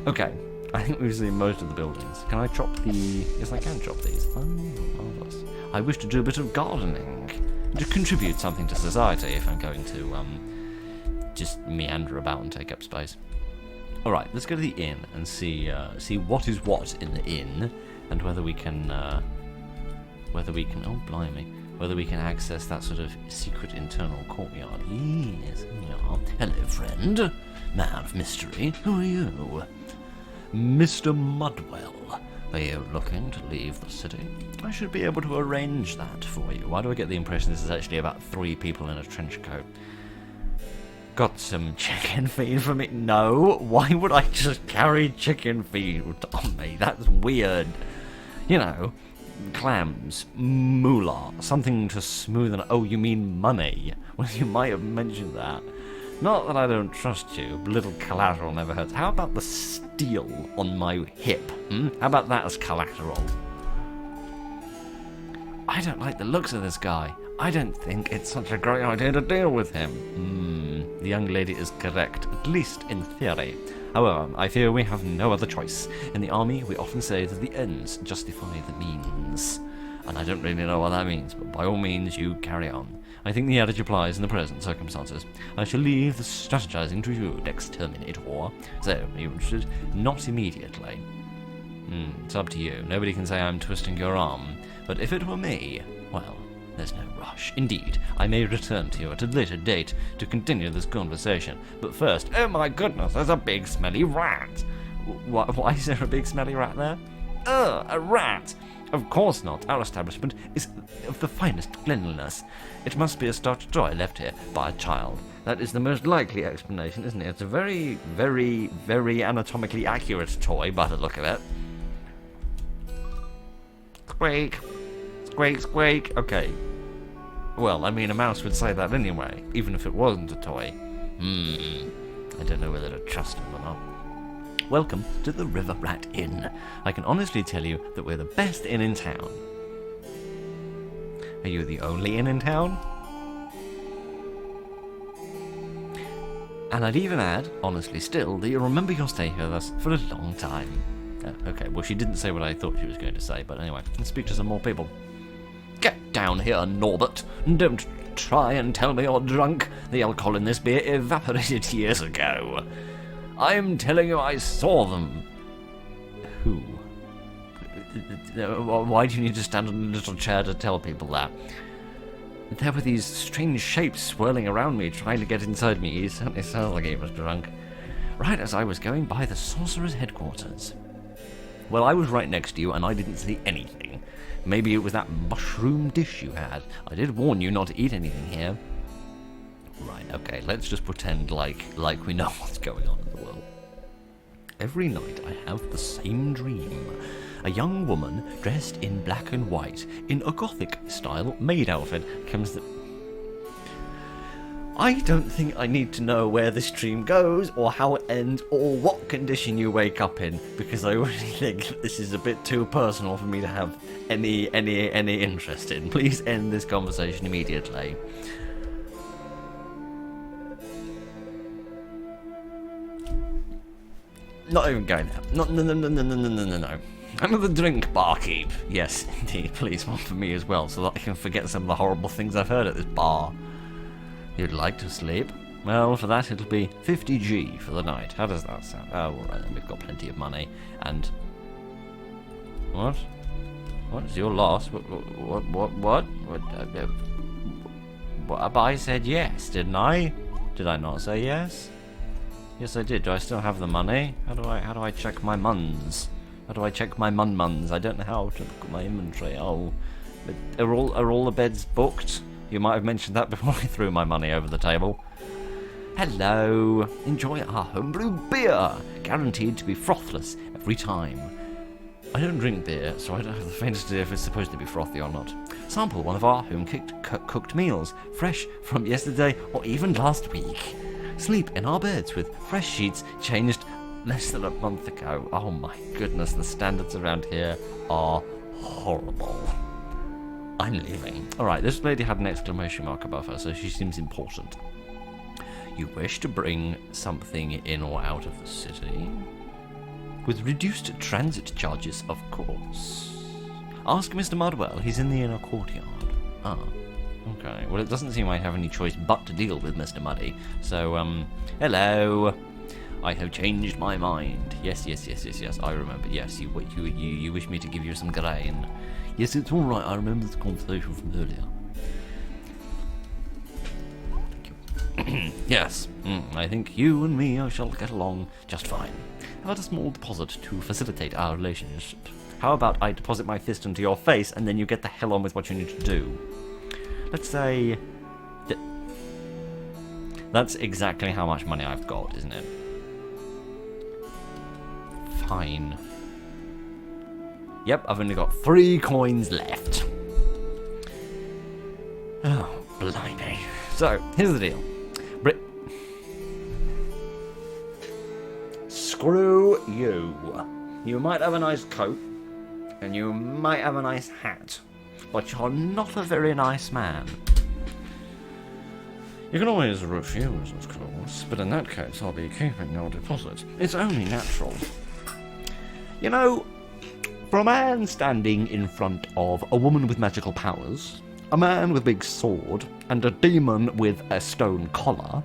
Okay. I think we've seen most of the buildings. Can I chop the... Yes, I can chop these. Oh, marvellous. I wish to do a bit of gardening. To contribute something to society if I'm going to, just meander about and take up space. Alright, let's go to the inn and see what is what in the inn, and whether we can, oh, blimey. Whether we can access that sort of secret internal courtyard. Yes, yeah. Hello, friend. Man of mystery. Who are you? Mr. Mudwell, are you looking to leave the city? I should be able to arrange that for you. Why do I get the impression this is actually about 3 people in a trench coat? Got some chicken feed for me? No, why would I just carry chicken feed on me? That's weird. You know, clams, moolah, something to smoothen... Oh, you mean money? Well, you might have mentioned that. Not that I don't trust you, but little collateral never hurts. How about the steel on my hip? How about that as collateral? I don't like the looks of this guy. I don't think it's such a great idea to deal with him. The young lady is correct, at least in theory. However, I fear we have no other choice. In the army, we often say that the ends justify the means. And I don't really know what that means, but by all means, you carry on. I think the adage applies in the present circumstances. I shall leave the strategizing to you, exterminator. So, are you interested? Not immediately. It's up to you. Nobody can say I'm twisting your arm. But if it were me, well, there's no rush. Indeed, I may return to you at a later date to continue this conversation. But first, oh my goodness, there's a big smelly rat. Why is there a big smelly rat there? Ugh, a rat! Of course not. Our establishment is of the finest cleanliness. It must be a starched toy left here by a child. That is the most likely explanation, isn't it? It's a very, very, very anatomically accurate toy by the look of it. Squeak. Squeak, squeak. Okay. Well, I mean, a mouse would say that anyway, even if it wasn't a toy. I don't know whether to trust him or not. Welcome to the River Rat Inn. I can honestly tell you that we're the best inn in town. Are you the only inn in town? And I'd even add, honestly still, that you'll remember your stay here with us for a long time. Okay, well she didn't say what I thought she was going to say, but anyway, let's speak to some more people. Get down here, Norbert. Don't try and tell me you're drunk. The alcohol in this beer evaporated years ago. I'm telling you, I saw them. Who? Why do you need to stand on a little chair to tell people that? There were these strange shapes swirling around me, trying to get inside me. He certainly sounded like he was drunk. Right as I was going by the sorcerer's headquarters. Well, I was right next to you, and I didn't see anything. Maybe it was that mushroom dish you had. I did warn you not to eat anything here. Right, okay, let's just pretend like we know what's going on in the world. Every night I have the same dream. A young woman dressed in black and white, in a gothic style maid outfit, comes the... I don't think I need to know where the stream goes, or how it ends, or what condition you wake up in, because I really think this is a bit too personal for me to have any interest in. Please end this conversation immediately. Not even going there. No. Another drink, barkeep. Yes, indeed. Please, one for me as well, so that I can forget some of the horrible things I've heard at this bar. You'd like to sleep? Well, for that it'll be 50G for the night. How does that sound? Oh, alright then, we've got plenty of money. And... What? What is your loss? What? But I said yes, didn't I? Did I not say yes? Yes, I did. Do I still have the money? How do I check my muns? How do I check my muns? I don't know how to look at my inventory. Oh, but are all the beds booked? You might have mentioned that before I threw my money over the table. Hello. Enjoy our homebrew beer, guaranteed to be frothless every time. I don't drink beer, so I don't have the faintest idea if it's supposed to be frothy or not. Sample one of our home-cooked meals, fresh from yesterday or even last week. Sleep in our beds with fresh sheets changed less than a month ago. Oh my goodness, the standards around here are horrible. I'm leaving. Alright, this lady had an exclamation mark above her, so she seems important. You wish to bring something in or out of the city? With reduced transit charges, of course. Ask Mr. Mudwell, he's in the inner courtyard. Ah, okay. Well, it doesn't seem I have any choice but to deal with Mr. Muddy. So, hello. I have changed my mind. Yes, I remember. Yes, you wish me to give you some grain. Yes, it's alright, I remember the conversation from earlier. Thank you. Yes, I think you and me shall get along just fine. How about a small deposit to facilitate our relationship? How about I deposit my fist into your face and then you get the hell on with what you need to do? Let's say... That's exactly how much money I've got, isn't it? Fine. Yep, I've only got 3 coins left. Oh, blimey. So, here's the deal. Screw you. You might have a nice coat, and you might have a nice hat, but you're not a very nice man. You can always refuse, of course, but in that case I'll be keeping your deposit. It's only natural. You know, for a man standing in front of a woman with magical powers, a man with a big sword, and a demon with a stone collar,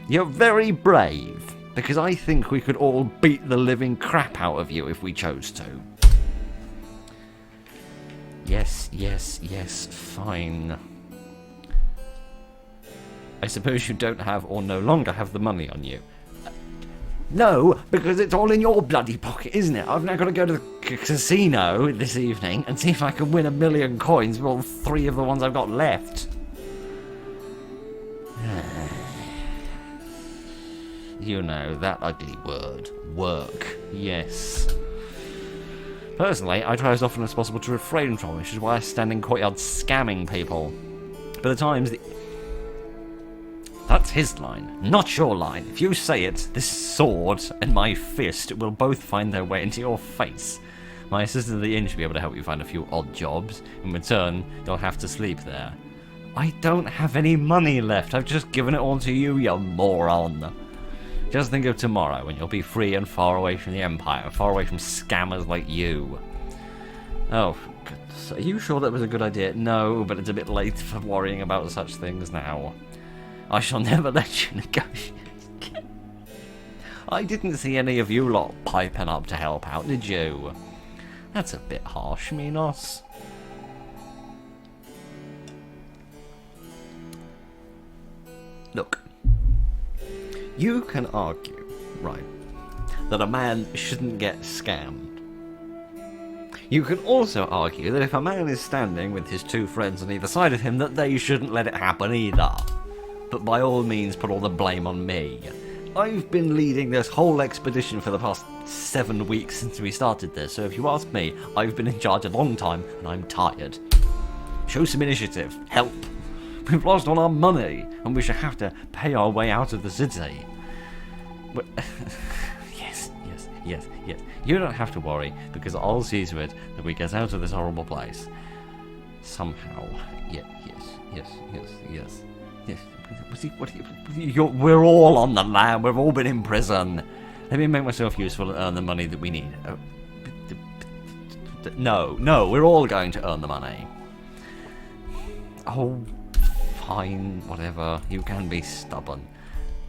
you're very brave, because I think we could all beat the living crap out of you if we chose to. Yes, fine. I suppose you don't have or no longer have the money on you. No, because it's all in your bloody pocket, isn't it? I've now got to go to the casino this evening and see if I can win 1 million coins with all 3 of the ones I've got left. You know, that ugly word. Work. Yes. Personally, I try as often as possible to refrain from it, which is why I stand in courtyards scamming people. But at times, that's his line, not your line. If you say it, this sword and my fist will both find their way into your face. My assistant at the inn should be able to help you find a few odd jobs. In return, you'll have to sleep there. I don't have any money left. I've just given it all to you, you moron. Just think of tomorrow when you'll be free and far away from the Empire, far away from scammers like you. Oh, goodness. Are you sure that was a good idea? No, but it's a bit late for worrying about such things now. I shall never let you negotiate again. I didn't see any of you lot piping up to help out, did you? That's a bit harsh, Minos. Look. You can argue, right, that a man shouldn't get scammed. You can also argue that if a man is standing with his 2 friends on either side of him, that they shouldn't let it happen either. But by all means, put all the blame on me. I've been leading this whole expedition for the past 7 weeks since we started this, so if you ask me, I've been in charge a long time, and I'm tired. Show some initiative. Help. We've lost all our money, and we should have to pay our way out of the city. But yes. You don't have to worry, because I'll see to it that we get out of this horrible place. Somehow. Yes. We're all on the lam. We've all been in prison. Let me make myself useful and earn the money that we need. No, we're all going to earn the money. Oh, fine, whatever. You can be stubborn.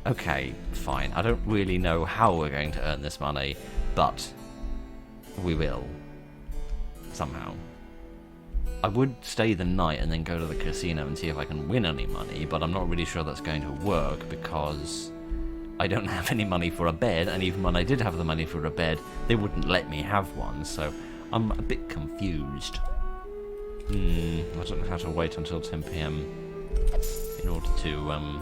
Okay, fine. I don't really know how we're going to earn this money, but we will. Somehow. I would stay the night and then go to the casino and see if I can win any money, but I'm not really sure that's going to work because I don't have any money for a bed, and even when I did have the money for a bed, they wouldn't let me have one, so I'm a bit confused. I don't know how to wait until 10 PM in order to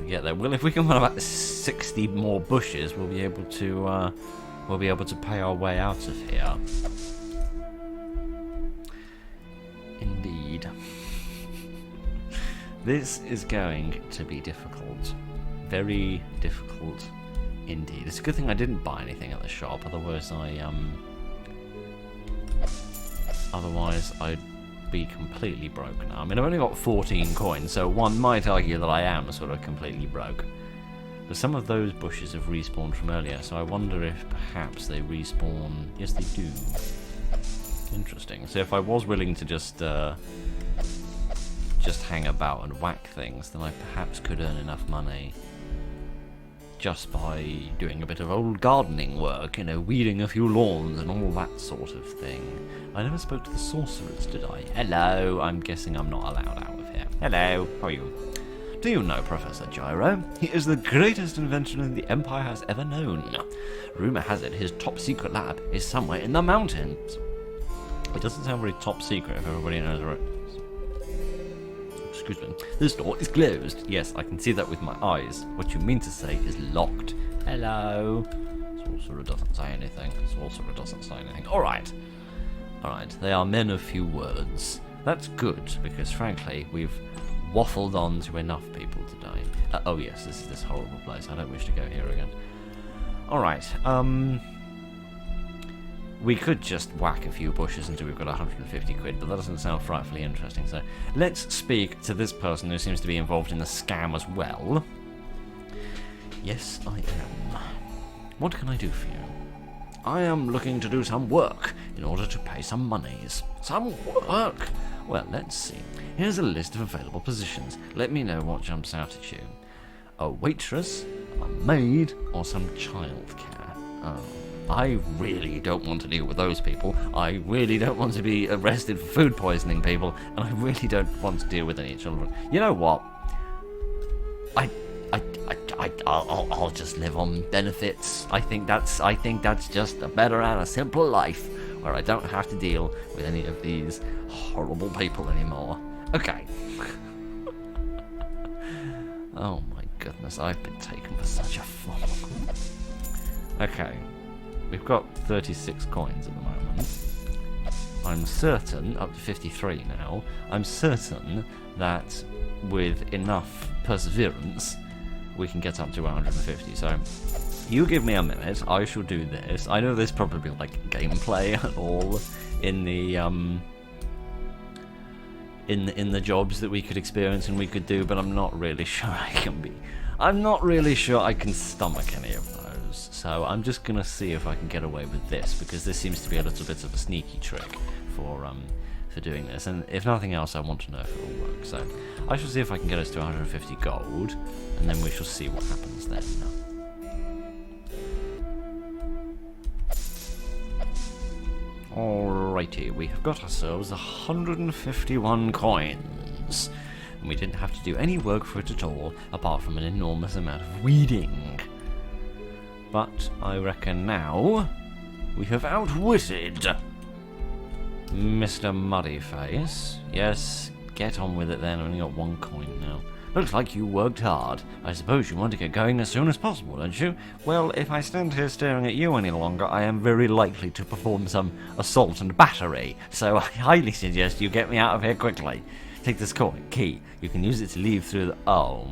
get there. Well, if we can run about 60 more bushes, we'll be able to pay our way out of here. Indeed. This is going to be difficult. Very difficult indeed. It's a good thing I didn't buy anything at the shop, otherwise I'd be completely broke now. I mean, I've only got 14 coins, so one might argue that I am sort of completely broke. But some of those bushes have respawned from earlier, so I wonder if perhaps they respawn. Yes, they do. Interesting. So if I was willing to just hang about and whack things, then I perhaps could earn enough money just by doing a bit of old gardening work, you know, weeding a few lawns and all that sort of thing. I never spoke to the sorcerers, did I? Hello, I'm guessing I'm not allowed out of here. Hello, how are you? Do you know Professor Gyro? He is the greatest inventor the Empire has ever known. Rumour has it his top secret lab is somewhere in the mountains. It doesn't sound very top secret if everybody knows where it is. Excuse me. This door is closed. Yes, I can see that with my eyes. What you mean to say is locked. Hello. Sorcerer doesn't say anything. Alright. They are men of few words. That's good, because frankly, we've waffled on to enough people today. Oh yes, this is this horrible place. I don't wish to go here again. Alright, we could just whack a few bushes until we've got 150 quid, but that doesn't sound frightfully interesting, so let's speak to this person who seems to be involved in the scam as well. Yes, I am. What can I do for you? I am looking to do some work in order to pay some monies. Some work? Well, let's see. Here's a list of available positions. Let me know what jumps out at you. A waitress, a maid, or some childcare. Oh. I really don't want to deal with those people. I really don't want to be arrested for food poisoning people, and I really don't want to deal with any children. You know what? I'll just live on benefits. I think that's just a better and a simpler life where I don't have to deal with any of these horrible people anymore. Okay. Oh my goodness, I've been taken for such a fool. Okay. We've got 36 coins at the moment. I'm certain, up to 53 now, I'm certain that with enough perseverance, we can get up to 150. So, you give me a minute, I shall do this. I know there's probably like gameplay and all in the in the jobs that we could experience and we could do, but I'm not really sure I can stomach any of those. So I'm just gonna see if I can get away with this, because this seems to be a little bit of a sneaky trick for doing this, and if nothing else I want to know if it will work. So I shall see if I can get us to 150 gold, and then we shall see what happens then. Alrighty, we have got ourselves 151 coins, and we didn't have to do any work for it at all, apart from an enormous amount of weeding. But I reckon now we have outwitted Mr. Muddyface. Yes, get on with it then, only got one coin now. Looks like you worked hard. I suppose you want to get going as soon as possible, don't you? Well, if I stand here staring at you any longer, I am very likely to perform some assault and battery, so I highly suggest you get me out of here quickly. Take this coin. Key. You can use it to leave through the... Oh,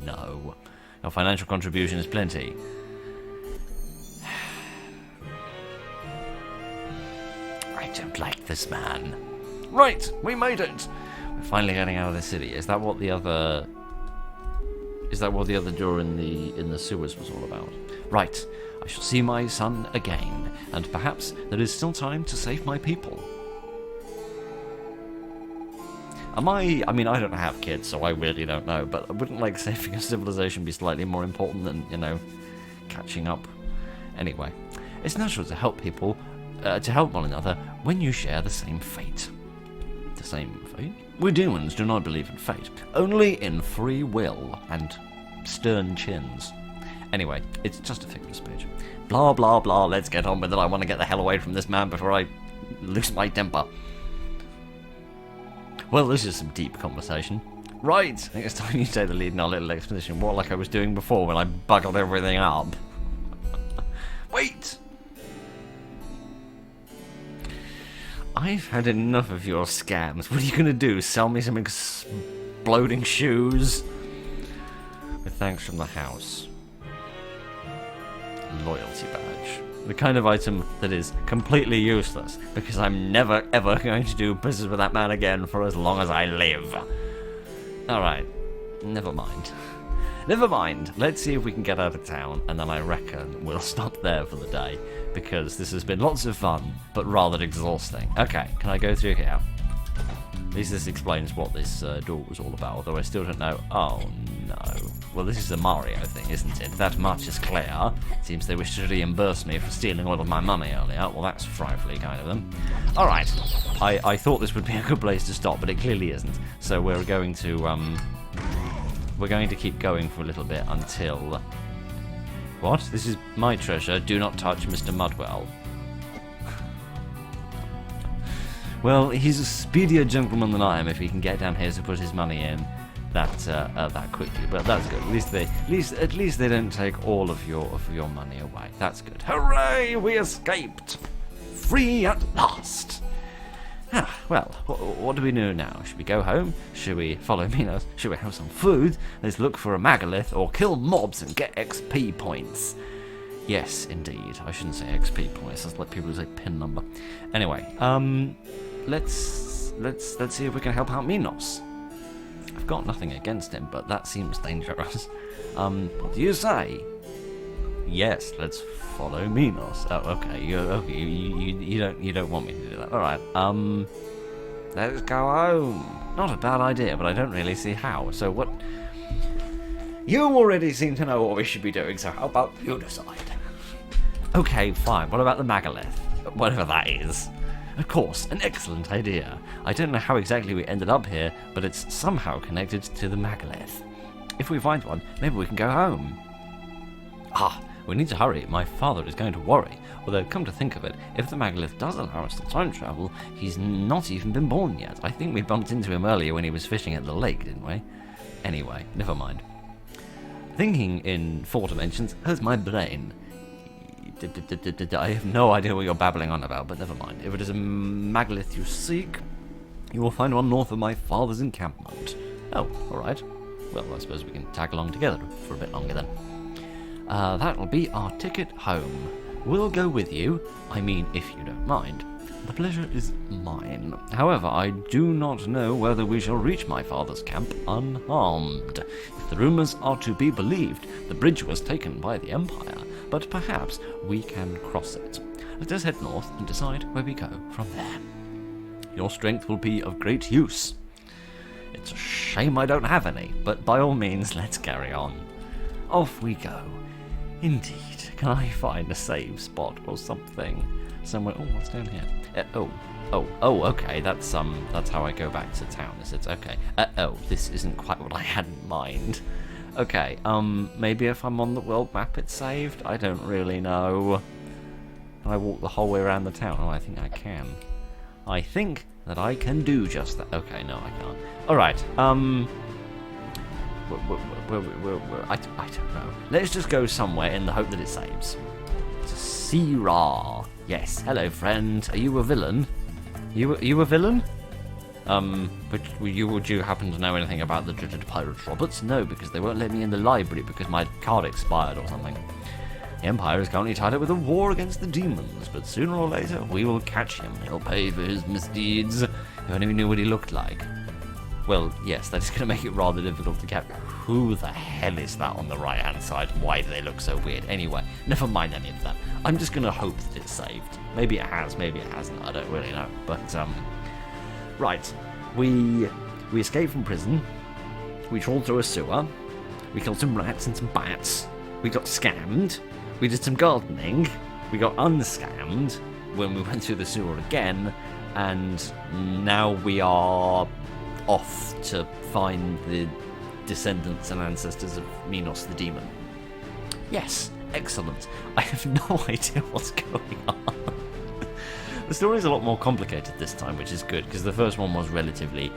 no. Your financial contribution is plenty. I don't like this man. Right, we made it. We're finally getting out of the city. Is that what the other door in the sewers was all about? Right. I shall see my son again, and perhaps there is still time to save my people. I mean, I don't have kids, so I really don't know, but wouldn't like saving a civilization be slightly more important than, you know, catching up? Anyway, it's natural to help people, to help one another when you share the same fate. The same fate? We demons do not believe in fate, only in free will and stern chins. Anyway, it's just a figure of speech. Blah, blah, blah, let's get on with it. I want to get the hell away from this man before I lose my temper. Well, this is some deep conversation. Right, I think it's time you take the lead in our little expedition. What, like I was doing before when I buggered everything up? Wait! I've had enough of your scams. What are you going to do? Sell me some exploding shoes? With thanks from the house. Loyalty badge. The kind of item that is completely useless, because I'm never ever going to do business with that man again for as long as I live. Alright, never mind. Never mind, let's see if we can get out of town, and then I reckon we'll stop there for the day, because this has been lots of fun, but rather exhausting. Okay, can I go through here? At least this explains what this door was all about, although I still don't know. Oh no. Well, this is a Mario thing, isn't it? That much is clear. Seems they wish to reimburse me for stealing all of my money earlier. Well, that's frightfully kind of them. Alright. I thought this would be a good place to stop, but it clearly isn't. So we're going to keep going for a little bit until... What? This is my treasure. Do not touch Mr. Mudwell. Well, he's a speedier gentleman than I am if he can get down here to put his money in that quickly. But that's good. At least they don't take all of your money away. That's good. Hooray! We escaped, free at last. Well, what do we do now? Should we go home? Should we follow Minos? Should we have some food? Let's look for a megalith or kill mobs and get XP points. Yes, indeed. I shouldn't say XP points. That's like people who say pin number. Anyway, let's see if we can help out Minos. I've got nothing against him, but that seems dangerous. What do you say? Yes, let's follow Minos. Oh, okay. You don't want me to do that. All right. Let's go home. Not a bad idea, but I don't really see how. So what? You already seem to know what we should be doing. So how about you decide? Okay, fine. What about the megalith? Whatever that is. Of course, an excellent idea. I don't know how exactly we ended up here, but it's somehow connected to the megalith. If we find one, maybe we can go home. We need to hurry. My father is going to worry. Although, come to think of it, if the megalith does allow us to time travel, he's not even been born yet. I think we bumped into him earlier when he was fishing at the lake, didn't we? Anyway, never mind. Thinking in 4 dimensions hurts my brain. I have no idea what you're babbling on about, but never mind. If it is a megalith you seek, you will find one north of my father's encampment. Oh, alright. Well, I suppose we can tag along together for a bit longer then. That'll be our ticket home. We'll go with you. I mean, if you don't mind. The pleasure is mine. However, I do not know whether we shall reach my father's camp unharmed. If the rumours are to be believed, the bridge was taken by the Empire, but perhaps we can cross it. Let us head north and decide where we go from there. Your strength will be of great use. It's a shame I don't have any, but by all means, let's carry on. Off we go. Indeed. Can I find a save spot or something? Somewhere. Oh, what's down here? Okay. That's how I go back to town. Is it? Okay. This isn't quite what I had in mind. Okay. Maybe if I'm on the world map, it's saved. I don't really know. Can I walk the whole way around the town? Oh, I think I can. I think that I can do just that. Okay, no, I can't. All right. I don't know. Let's just go somewhere in the hope that it saves. Sirah. Yes. Hello, friend. Are you a villain? You a villain? But would you happen to know anything about the dreaded pirates, Roberts? No, because they won't let me in the library because my card expired or something. The Empire is currently tied up with a war against the demons, but sooner or later we will catch him. He'll pay for his misdeeds. If only we knew what he looked like. Well, yes, that is going to make it rather difficult to capture. Who the hell is that on the right-hand side? Why do they look so weird? Anyway, never mind any of that. I'm just going to hope that it's saved. Maybe it has, maybe it hasn't. I don't really know. But, right. We escaped from prison. We trawled through a sewer. We killed some rats and some bats. We got scammed. We did some gardening. We got unscammed when we went through the sewer again. And now we are off to find the descendants and ancestors of Minos the demon. Yes, excellent. I have no idea what's going on. The story's a lot more complicated this time, which is good, because the first one was relatively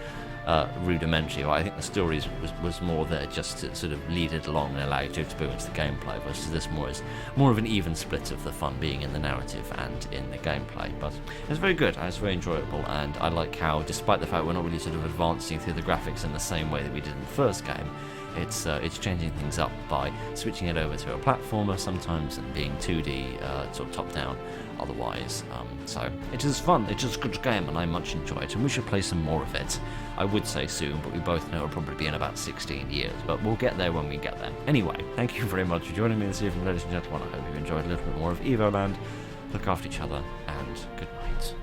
rudimentary. I think the story was more there just to sort of lead it along and allow you to experience the gameplay, versus this more of an even split of the fun being in the narrative and in the gameplay. But it's very good, and it's very enjoyable, and I like how, despite the fact we're not really sort of advancing through the graphics in the same way that we did in the first game, it's changing things up by switching it over to a platformer sometimes and being 2D, sort of top-down otherwise. So it is fun, it is a good game, and I much enjoy it, and we should play some more of it. I would say soon, but we both know it'll probably be in about 16 years, but we'll get there when we get there. Anyway, thank you very much for joining me this evening, ladies and gentlemen. I hope you enjoyed a little bit more of Evoland. Look after each other, and good night.